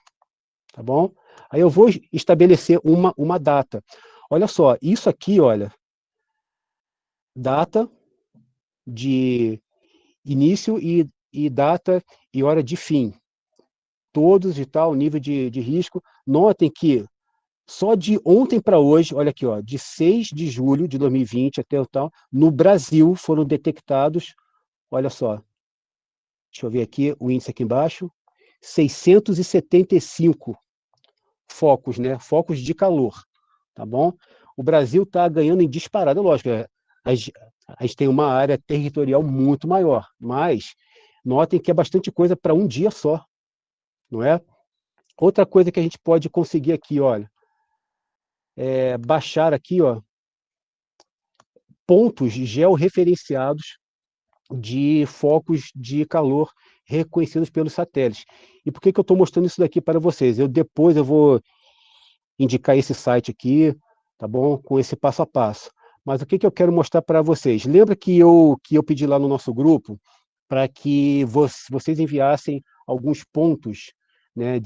tá bom? Aí eu vou estabelecer uma data. Olha só, isso aqui, olha, data de início e data e hora de fim. Todos e tal, nível de risco. Notem que Só de ontem para hoje, olha aqui, ó, de 6 de julho de 2020 até o tal, no Brasil foram detectados, olha só, deixa eu ver aqui o índice aqui embaixo, 675 focos, né? Focos de calor, tá bom? O Brasil está ganhando em disparada, lógico, a gente tem uma área territorial muito maior, mas notem que é bastante coisa para um dia só, não é? Outra coisa que a gente pode conseguir aqui, olha, é baixar aqui, ó, pontos georreferenciados de focos de calor reconhecidos pelos satélites. E por que eu estou mostrando isso daqui para vocês? Depois eu vou indicar esse site aqui, tá bom? Com esse passo a passo. Mas o que eu quero mostrar para vocês? Lembra que eu pedi lá no nosso grupo para que vocês enviassem alguns pontos, né,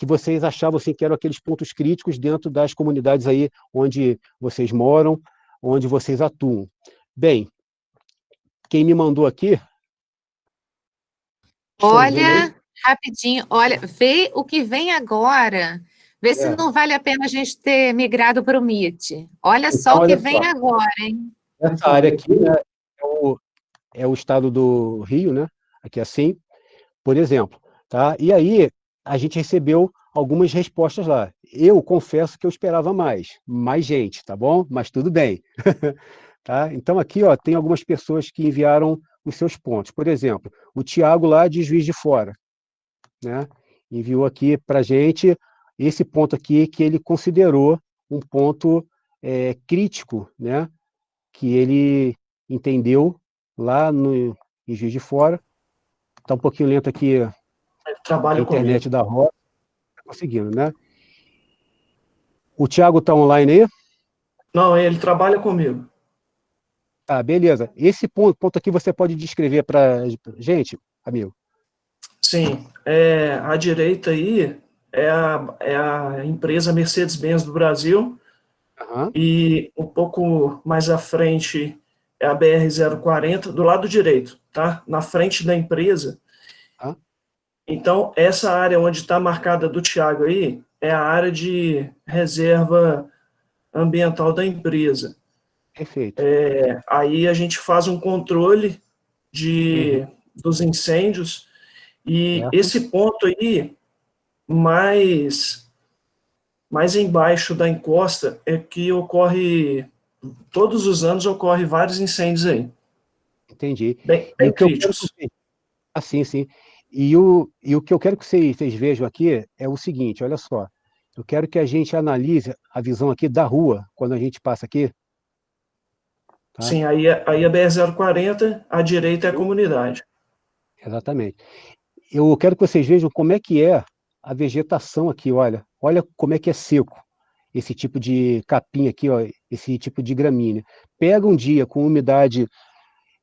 que vocês achavam assim, que eram aqueles pontos críticos dentro das comunidades aí onde vocês moram, onde vocês atuam. Bem, quem me mandou aqui... Olha, rapidinho, olha, vê o que vem agora. Vê se não vale a pena a gente ter migrado para o Meet. Olha só Então, o que olha vem só. agora, hein? Essa área aqui, né, é o estado do Rio, né? Aqui assim, por exemplo, tá? E aí a gente recebeu algumas respostas lá. Eu confesso que eu esperava mais gente, tá bom? Mas tudo bem. Tá? Então aqui, ó, tem algumas pessoas que enviaram os seus pontos. Por exemplo, o Tiago lá de Juiz de Fora, né? Enviou aqui para a gente esse ponto aqui que ele considerou um ponto crítico, né? Que ele entendeu lá em Juiz de Fora. Está um pouquinho lento aqui a Trabalho internet comigo. da Rosa, tá conseguindo, né? O Tiago está online aí? Não, ele trabalha comigo. Tá, beleza. Esse ponto aqui você pode descrever para gente, amigo? Sim, à direita aí é a empresa Mercedes-Benz do Brasil, Aham. e um pouco mais à frente é a BR-040, do lado direito, tá? Na frente da empresa. Ah. Então, essa área onde está marcada do Thiago aí é a área de reserva ambiental da empresa. Perfeito. Aí a gente faz um controle dos incêndios, e Certo. esse ponto aí, mais embaixo da encosta, é que todos os anos ocorre vários incêndios aí, Entendi. bem E o que eu quero críticos. que assim, sim. E o que eu quero que vocês vejam aqui é o seguinte, olha só. Eu quero que a gente analise a visão aqui da rua, quando a gente passa aqui, tá? Sim, aí a BR-040, à direita é a comunidade. Exatamente. Eu quero que vocês vejam como é que é a vegetação aqui, olha. Olha como é que é seco esse tipo de capim aqui, ó, esse tipo de gramínea. Pega um dia com umidade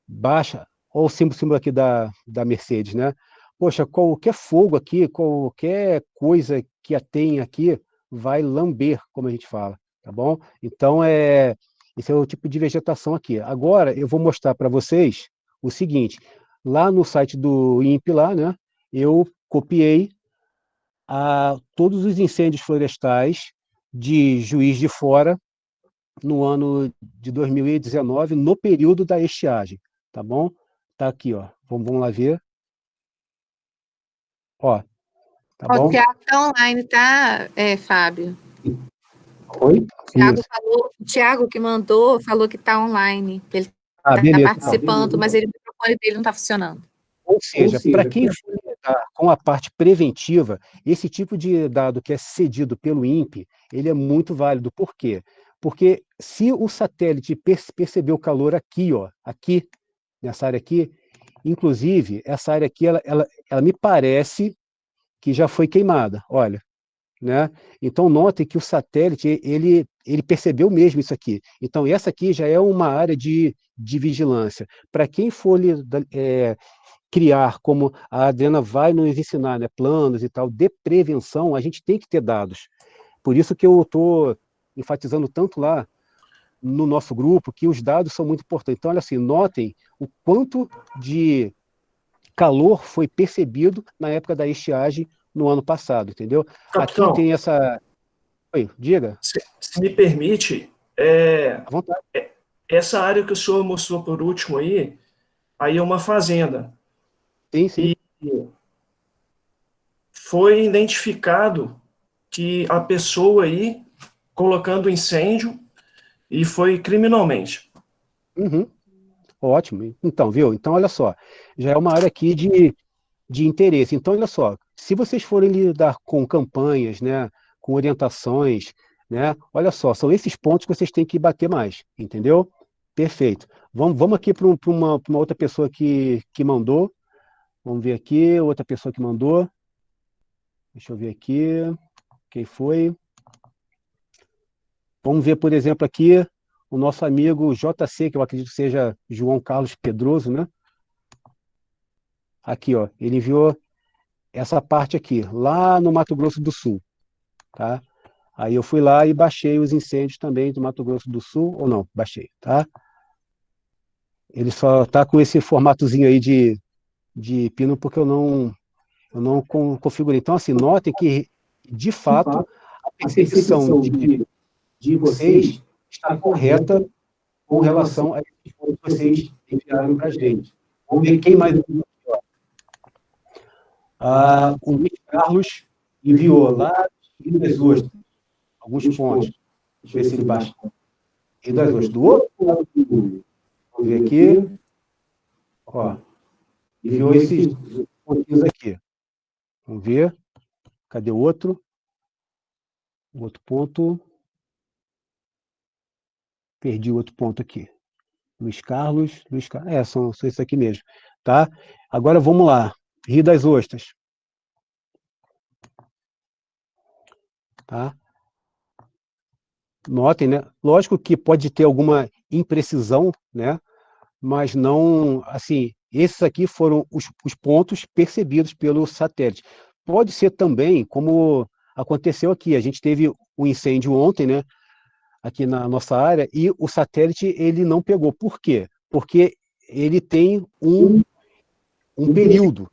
baixa, olha o símbolo aqui da Mercedes, né? Poxa, qualquer fogo aqui, qualquer coisa que a tenha aqui, vai lamber, como a gente fala, tá bom? Então, esse é o tipo de vegetação aqui. Agora, eu vou mostrar para vocês o seguinte, lá no site do INPE, lá, né, eu copiei todos os incêndios florestais de Juiz de Fora no ano de 2019, no período da estiagem, tá bom? Tá aqui, ó. Vamos lá ver. Ó, tá Ó, o bom? Thiago está online, tá, Fábio? Oi? Isso. O Thiago que mandou falou que está online, que ele está Beleza. participando, mas o microfone dele não está funcionando. Ou seja, para quem for lidar com a parte preventiva, esse tipo de dado que é cedido pelo INPE, ele é muito válido. Por quê? Porque se o satélite perceber o calor aqui, ó, aqui, nessa área aqui, inclusive, essa área aqui, ela me parece que já foi queimada, olha, né? Então, notem que o satélite, ele percebeu mesmo isso aqui. Então, essa aqui já é uma área de vigilância. Para quem for criar, como a Adriana vai nos ensinar, né, planos e tal, de prevenção, a gente tem que ter dados. Por isso que eu estou enfatizando tanto lá no nosso grupo, que os dados são muito importantes. Então, olha assim, notem o quanto de calor foi percebido na época da estiagem no ano passado, entendeu? Aqui Capitão, tem essa... Oi, diga. Se me permite, À vontade. essa área que o senhor mostrou por último aí é uma fazenda. Sim, sim. E foi identificado que a pessoa aí colocando incêndio e foi criminalmente. Uhum. Ótimo. Então, viu? Então, olha só, já é uma área aqui de interesse. Então, olha só, se vocês forem lidar com campanhas, né, com orientações, né, olha só, são esses pontos que vocês têm que bater mais, entendeu? Perfeito. Vamos aqui para uma outra pessoa que mandou. Vamos ver aqui, outra pessoa que mandou. Deixa eu ver aqui, quem foi? Vamos ver, por exemplo, aqui o nosso amigo JC, que eu acredito que seja João Carlos Pedroso, né? Aqui, ó, ele enviou essa parte aqui, lá no Mato Grosso do Sul, tá? Aí eu fui lá e baixei os incêndios também do Mato Grosso do Sul, ou não, baixei, tá? Ele só tá com esse formatozinho aí de pino porque eu não configurei. Então, assim, notem que, de fato, a percepção de vocês está correta com relação a esses pontos que vocês enviaram para a gente. Vamos ver quem mais enviou. O Luiz Carlos enviou lá em das Ostras alguns pontos. Deixa eu ver se ele baixa. Em das Ostras. Do outro lado do Google. Vamos ver aqui. Ó, enviou esses pontinhos aqui. Vamos ver. Cadê o outro? O outro ponto. Perdi o outro ponto aqui. Luiz Carlos. São esses aqui mesmo. Tá? Agora vamos lá. Rio das Ostras. Tá? Notem, né? Lógico que pode ter alguma imprecisão, né? Mas não, assim, esses aqui foram os pontos percebidos pelo satélite. Pode ser também, como aconteceu aqui, a gente teve um incêndio ontem, né? Aqui na nossa área, e o satélite ele não pegou. Por quê? Porque ele tem um período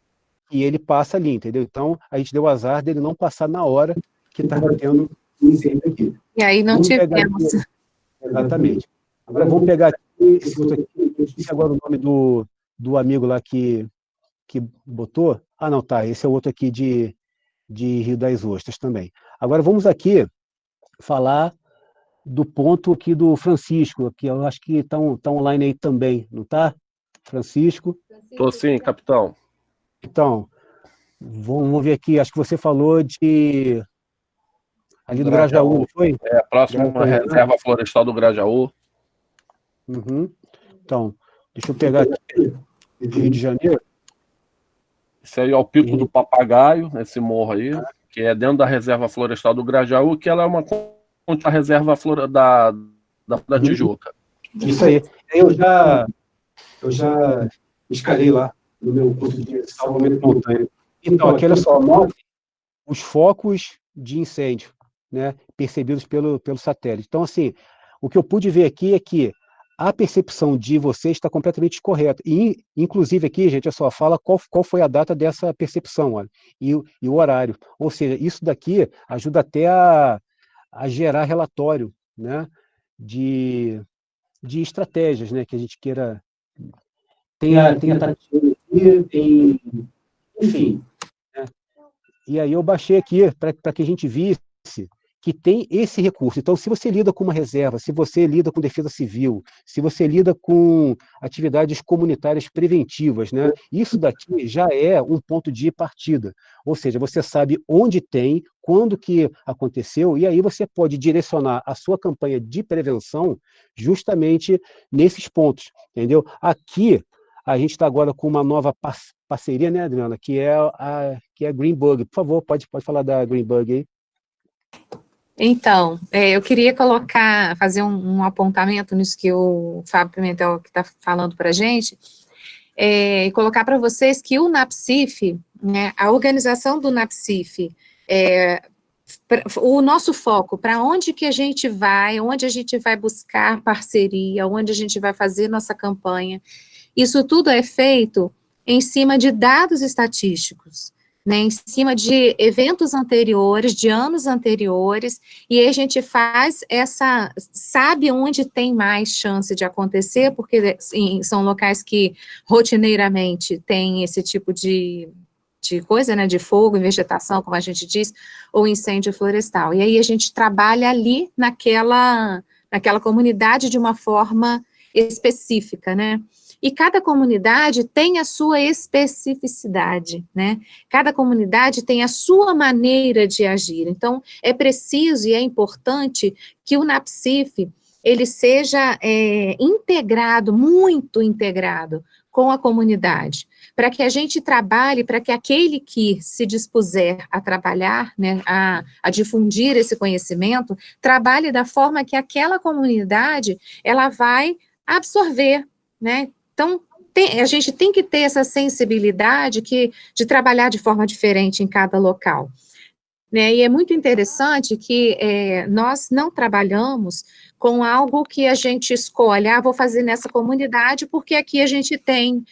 que ele passa ali, entendeu? Então, a gente deu azar dele não passar na hora que estava tendo um incêndio aqui. E aí não tivemos. Exatamente. Agora vamos pegar aqui esse outro aqui, eu esqueci agora o nome do amigo lá que botou. Ah, não, tá, esse é o outro aqui de Rio das Ostras também. Agora vamos aqui falar do ponto aqui do Francisco, que eu acho que está online aí também, não está? Francisco? Tô sim, capitão. Então, vamos ver aqui, acho que você falou ali do Grajaú, não foi? Próximo à reserva florestal do Grajaú. Uhum. Então, deixa eu pegar aqui, Rio de Janeiro. Esse aí é o Pico do Papagaio, esse morro aí, que é dentro da reserva florestal do Grajaú, que ela é uma da reserva da Tijuca. Isso aí. Eu já escalei lá no meu curso de salvamento de montanha. Então, aqui, olha só, os focos de incêndio, né, percebidos pelo satélite. Então, assim, o que eu pude ver aqui é que a percepção de vocês está completamente correta. E, inclusive, aqui, gente, olha só, fala qual foi a data dessa percepção, olha, e o horário. Ou seja, isso daqui ajuda até a gerar relatório, né, de estratégias, né, que a gente queira. Tem a taxonomia aqui, enfim. Né? E aí eu baixei aqui para que a gente visse que tem esse recurso. Então, se você lida com uma reserva, se você lida com defesa civil, se você lida com atividades comunitárias preventivas, né, isso daqui já é um ponto de partida. Ou seja, você sabe onde tem, quando que aconteceu, e aí você pode direcionar a sua campanha de prevenção justamente nesses pontos, entendeu? Aqui, a gente está agora com uma nova parceria, né, Adriana, que é a Green Bug. Por favor, pode falar da Green Bug aí. Então, eu queria fazer um apontamento nisso que o Fábio Pimentel está falando para a gente, e colocar para vocês que o NAPCIF, né, a organização do NAPCIF, o nosso foco, para onde que a gente vai, onde a gente vai buscar parceria, onde a gente vai fazer nossa campanha, isso tudo é feito em cima de dados estatísticos. né, em cima de eventos anteriores, de anos anteriores, e aí a gente sabe onde tem mais chance de acontecer, porque sim, são locais que rotineiramente tem esse tipo de coisa, né, de fogo, vegetação, como a gente diz, ou incêndio florestal. E aí a gente trabalha ali naquela comunidade de uma forma específica, né? E cada comunidade tem a sua especificidade, né? Cada comunidade tem a sua maneira de agir. Então, é preciso e é importante que o NAPSIF, ele seja integrado, muito integrado com a comunidade, para que a gente trabalhe, para que aquele que se dispuser a trabalhar, né, a difundir esse conhecimento, trabalhe da forma que aquela comunidade, ela vai absorver, né? Então, a gente tem que ter essa sensibilidade de trabalhar de forma diferente em cada local, né? E é muito interessante que nós não trabalhamos com algo que a gente escolhe, vou fazer nessa comunidade porque aqui a gente tem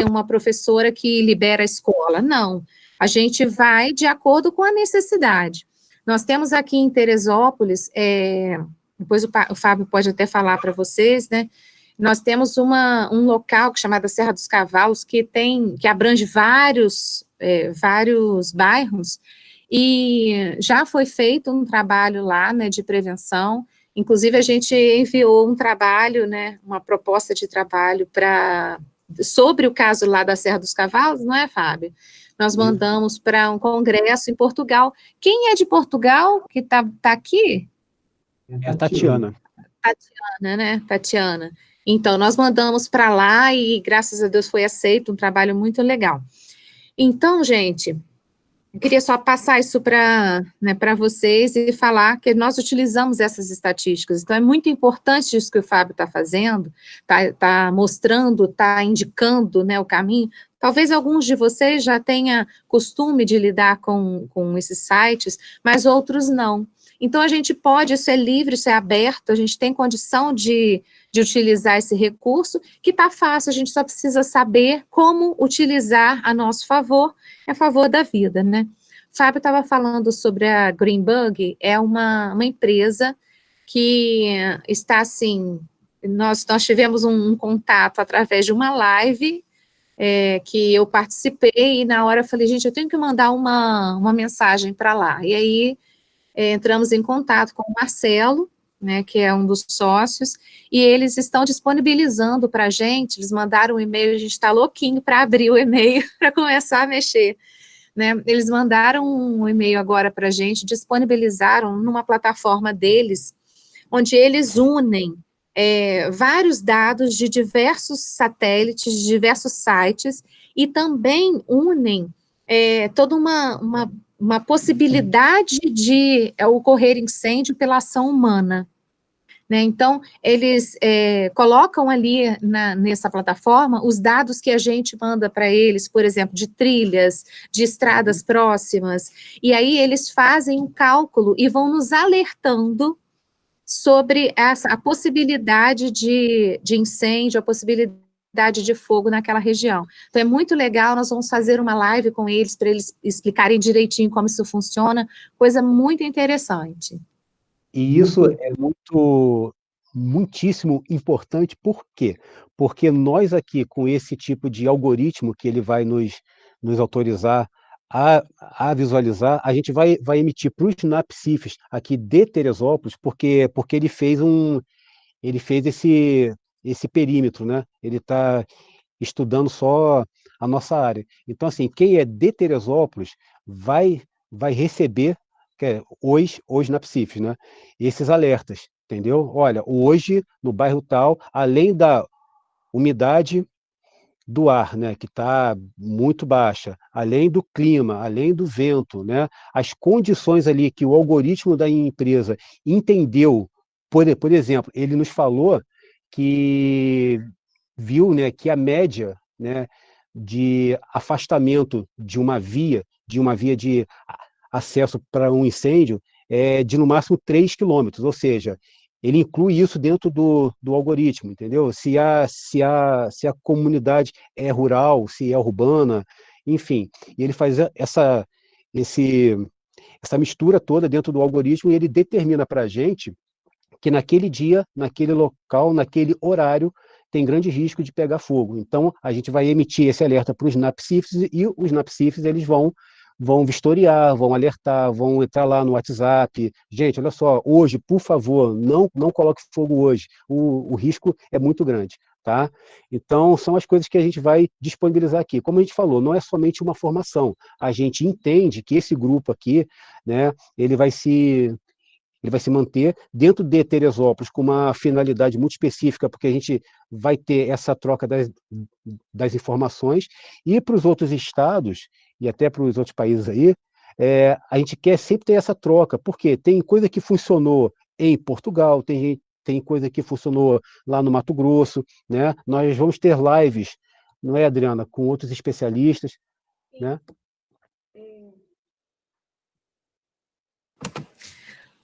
uma professora que libera a escola. Não, a gente vai de acordo com a necessidade. Nós temos aqui em Teresópolis, depois o Fábio pode até falar para vocês, né? Nós temos um local chamado Serra dos Cavalos, que abrange vários bairros, e já foi feito um trabalho lá, né, de prevenção. Inclusive, a gente enviou um trabalho, né, uma proposta de trabalho sobre o caso lá da Serra dos Cavalos, não é, Fábio? Nós mandamos para um congresso em Portugal. Quem é de Portugal que está aqui? É a Tatiana. Tatiana, né? Tatiana. Então, nós mandamos para lá e, graças a Deus, foi aceito, um trabalho muito legal. Então, gente, eu queria só passar isso para vocês e falar que nós utilizamos essas estatísticas. Então, é muito importante isso que o Fábio está fazendo, está mostrando, está indicando, né, o caminho. Talvez alguns de vocês já tenham costume de lidar com esses sites, mas outros não. Então, a gente pode, isso é livre, isso é aberto, a gente tem condição de utilizar esse recurso, que está fácil, a gente só precisa saber como utilizar a nosso favor, a favor da vida, né? O Fábio estava falando sobre a Greenbug, é uma empresa que está, assim, nós tivemos um contato através de uma live, que eu participei, e na hora eu falei, gente, eu tenho que mandar uma mensagem para lá, e aí entramos em contato com o Marcelo, né, que é um dos sócios, e eles estão disponibilizando para a gente, eles mandaram um e-mail, a gente está louquinho para abrir o e-mail, para começar a mexer, né, eles mandaram um e-mail agora para a gente, disponibilizaram numa plataforma deles, onde eles unem vários dados de diversos satélites, de diversos sites, e também unem toda uma possibilidade de ocorrer incêndio pela ação humana, né? Então, eles colocam ali nessa plataforma os dados que a gente manda para eles, por exemplo, de trilhas, de estradas próximas, e aí eles fazem um cálculo e vão nos alertando sobre a possibilidade de incêndio, a possibilidade de fogo naquela região. Então, é muito legal, nós vamos fazer uma live com eles, para eles explicarem direitinho como isso funciona, coisa muito interessante. E isso é muitíssimo importante, por quê? Porque nós aqui, com esse tipo de algoritmo que ele vai nos autorizar a visualizar, a gente vai emitir para os NAPSIFs aqui de Teresópolis, porque ele fez esse perímetro, né? Ele está estudando só a nossa área. Então, assim, quem é de Teresópolis vai receber, hoje NAPSIFs, né? Esses alertas, entendeu? Olha, hoje, no bairro tal, além da umidade do ar, né, que está muito baixa, além do clima, além do vento, né, as condições ali que o algoritmo da empresa entendeu, por exemplo, ele nos falou que viu, né, que a média, né, de afastamento de uma via de acesso para um incêndio é de no máximo 3 quilômetros, ou seja, ele inclui isso dentro do algoritmo, entendeu? Se a comunidade é rural, se é urbana, enfim. E ele faz essa mistura toda dentro do algoritmo e ele determina para a gente que naquele dia, naquele local, naquele horário, tem grande risco de pegar fogo. Então, a gente vai emitir esse alerta para os NAPCIFs e os NAPCIFs eles vão vistoriar, vão alertar, vão entrar lá no WhatsApp. Gente, olha só, hoje, por favor, não coloque fogo hoje. O risco é muito grande. Tá? Então, são as coisas que a gente vai disponibilizar aqui. Como a gente falou, não é somente uma formação. A gente entende que esse grupo aqui, né, ele vai se manter dentro de Teresópolis com uma finalidade muito específica, porque a gente vai ter essa troca das informações, e para os outros estados, e até para os outros países aí, a gente quer sempre ter essa troca, porque tem coisa que funcionou em Portugal, tem coisa que funcionou lá no Mato Grosso, né? Nós vamos ter lives, não é, Adriana, com outros especialistas, né?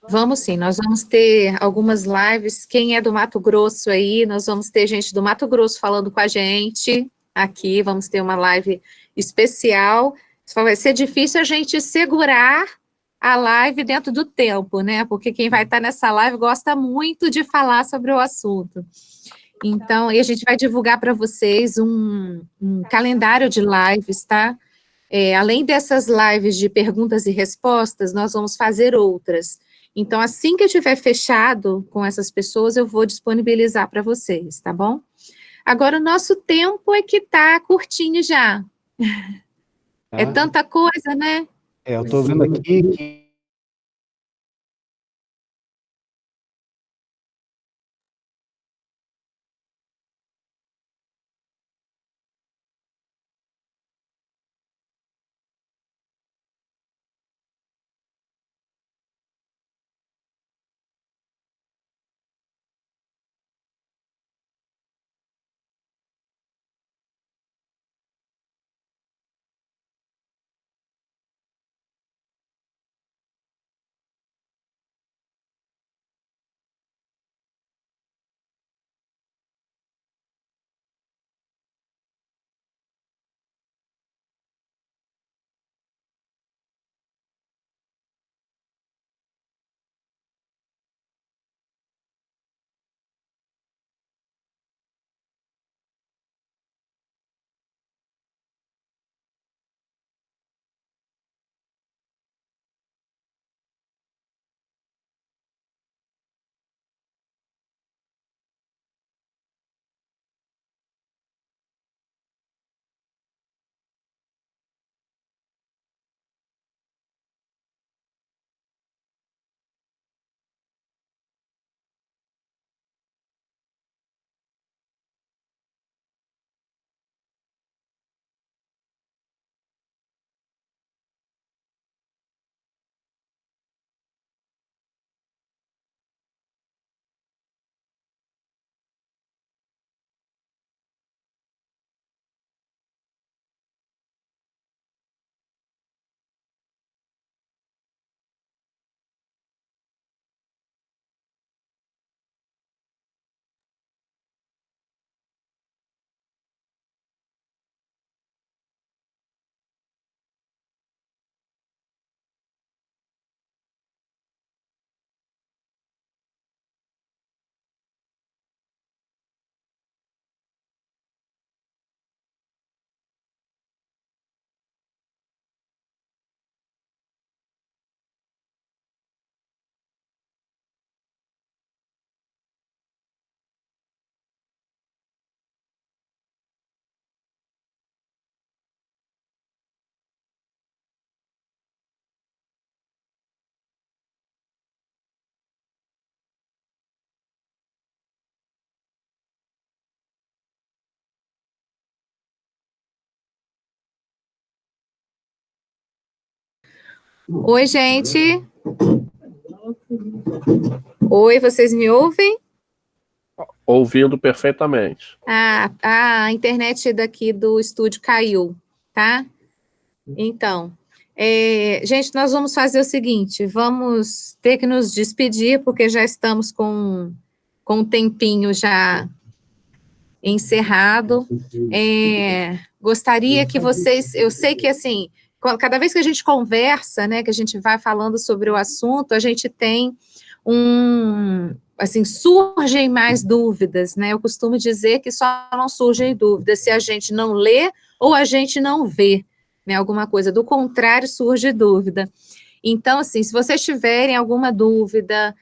Vamos sim, nós vamos ter algumas lives. Quem é do Mato Grosso aí, nós vamos ter gente do Mato Grosso falando com a gente aqui, vamos ter uma live especial. Só vai ser difícil a gente segurar a live dentro do tempo, né? Porque quem vai estar nessa live gosta muito de falar sobre o assunto. Então, e a gente vai divulgar para vocês um calendário de lives, tá? Além dessas lives de perguntas e respostas, nós vamos fazer outras. Então, assim que eu tiver fechado com essas pessoas, eu vou disponibilizar para vocês, tá bom? Agora, o nosso tempo é que tá curtinho já. É tanta coisa, né? Eu estou vendo aqui que Oi, gente. Oi, vocês me ouvem? Ouvindo perfeitamente. A internet daqui do estúdio caiu, tá? Então, gente, nós vamos fazer o seguinte, vamos ter que nos despedir, porque já estamos com um tempinho já encerrado. gostaria que vocês, eu sei que, assim, cada vez que a gente conversa, né, que a gente vai falando sobre o assunto, a gente tem assim, surgem mais dúvidas, né, eu costumo dizer que só não surgem dúvidas se a gente não lê ou a gente não vê, né, alguma coisa, do contrário surge dúvida. Então, assim, se vocês tiverem alguma dúvida,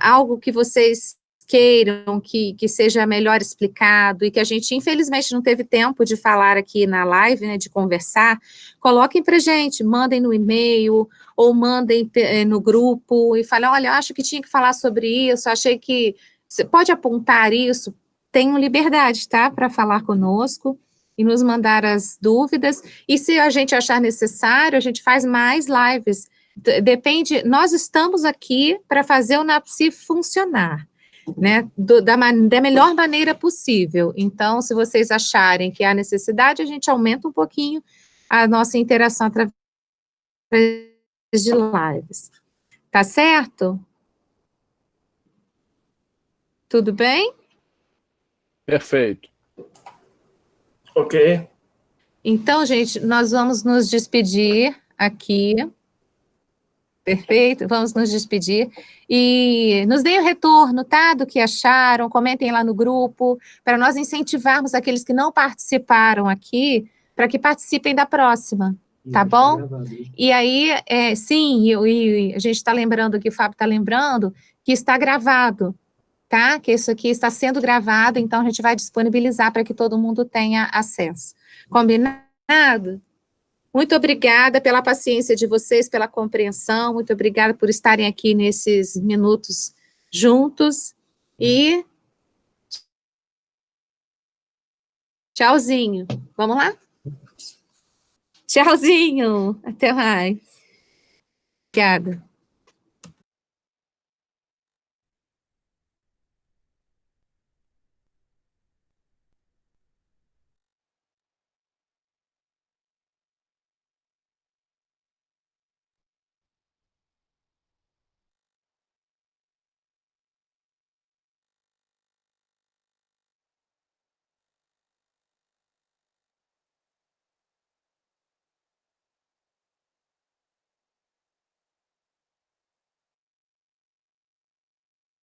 algo que vocês queiram que seja melhor explicado e que a gente, infelizmente, não teve tempo de falar aqui na live, né, de conversar, coloquem para gente, mandem no e-mail ou mandem no grupo e falem, olha, acho que tinha que falar sobre isso, achei que você pode apontar isso, tenham liberdade, tá, para falar conosco e nos mandar as dúvidas, e se a gente achar necessário, a gente faz mais lives, depende, nós estamos aqui para fazer o NAPSI funcionar, né, da melhor maneira possível. Então, se vocês acharem que há necessidade, a gente aumenta um pouquinho a nossa interação através de lives. Tá certo? Tudo bem? Perfeito. Ok. Então, gente, nós vamos nos despedir aqui. Perfeito, vamos nos despedir. E nos deem o retorno, tá, do que acharam, comentem lá no grupo, para nós incentivarmos aqueles que não participaram aqui, para que participem da próxima, tá bom? E aí, sim, e a gente está lembrando aqui, o Fábio está lembrando, que está gravado, tá? Que isso aqui está sendo gravado, então a gente vai disponibilizar para que todo mundo tenha acesso. Combinado? Muito obrigada pela paciência de vocês, pela compreensão, muito obrigada por estarem aqui nesses minutos juntos, e tchauzinho, vamos lá? Tchauzinho, até mais. Obrigada.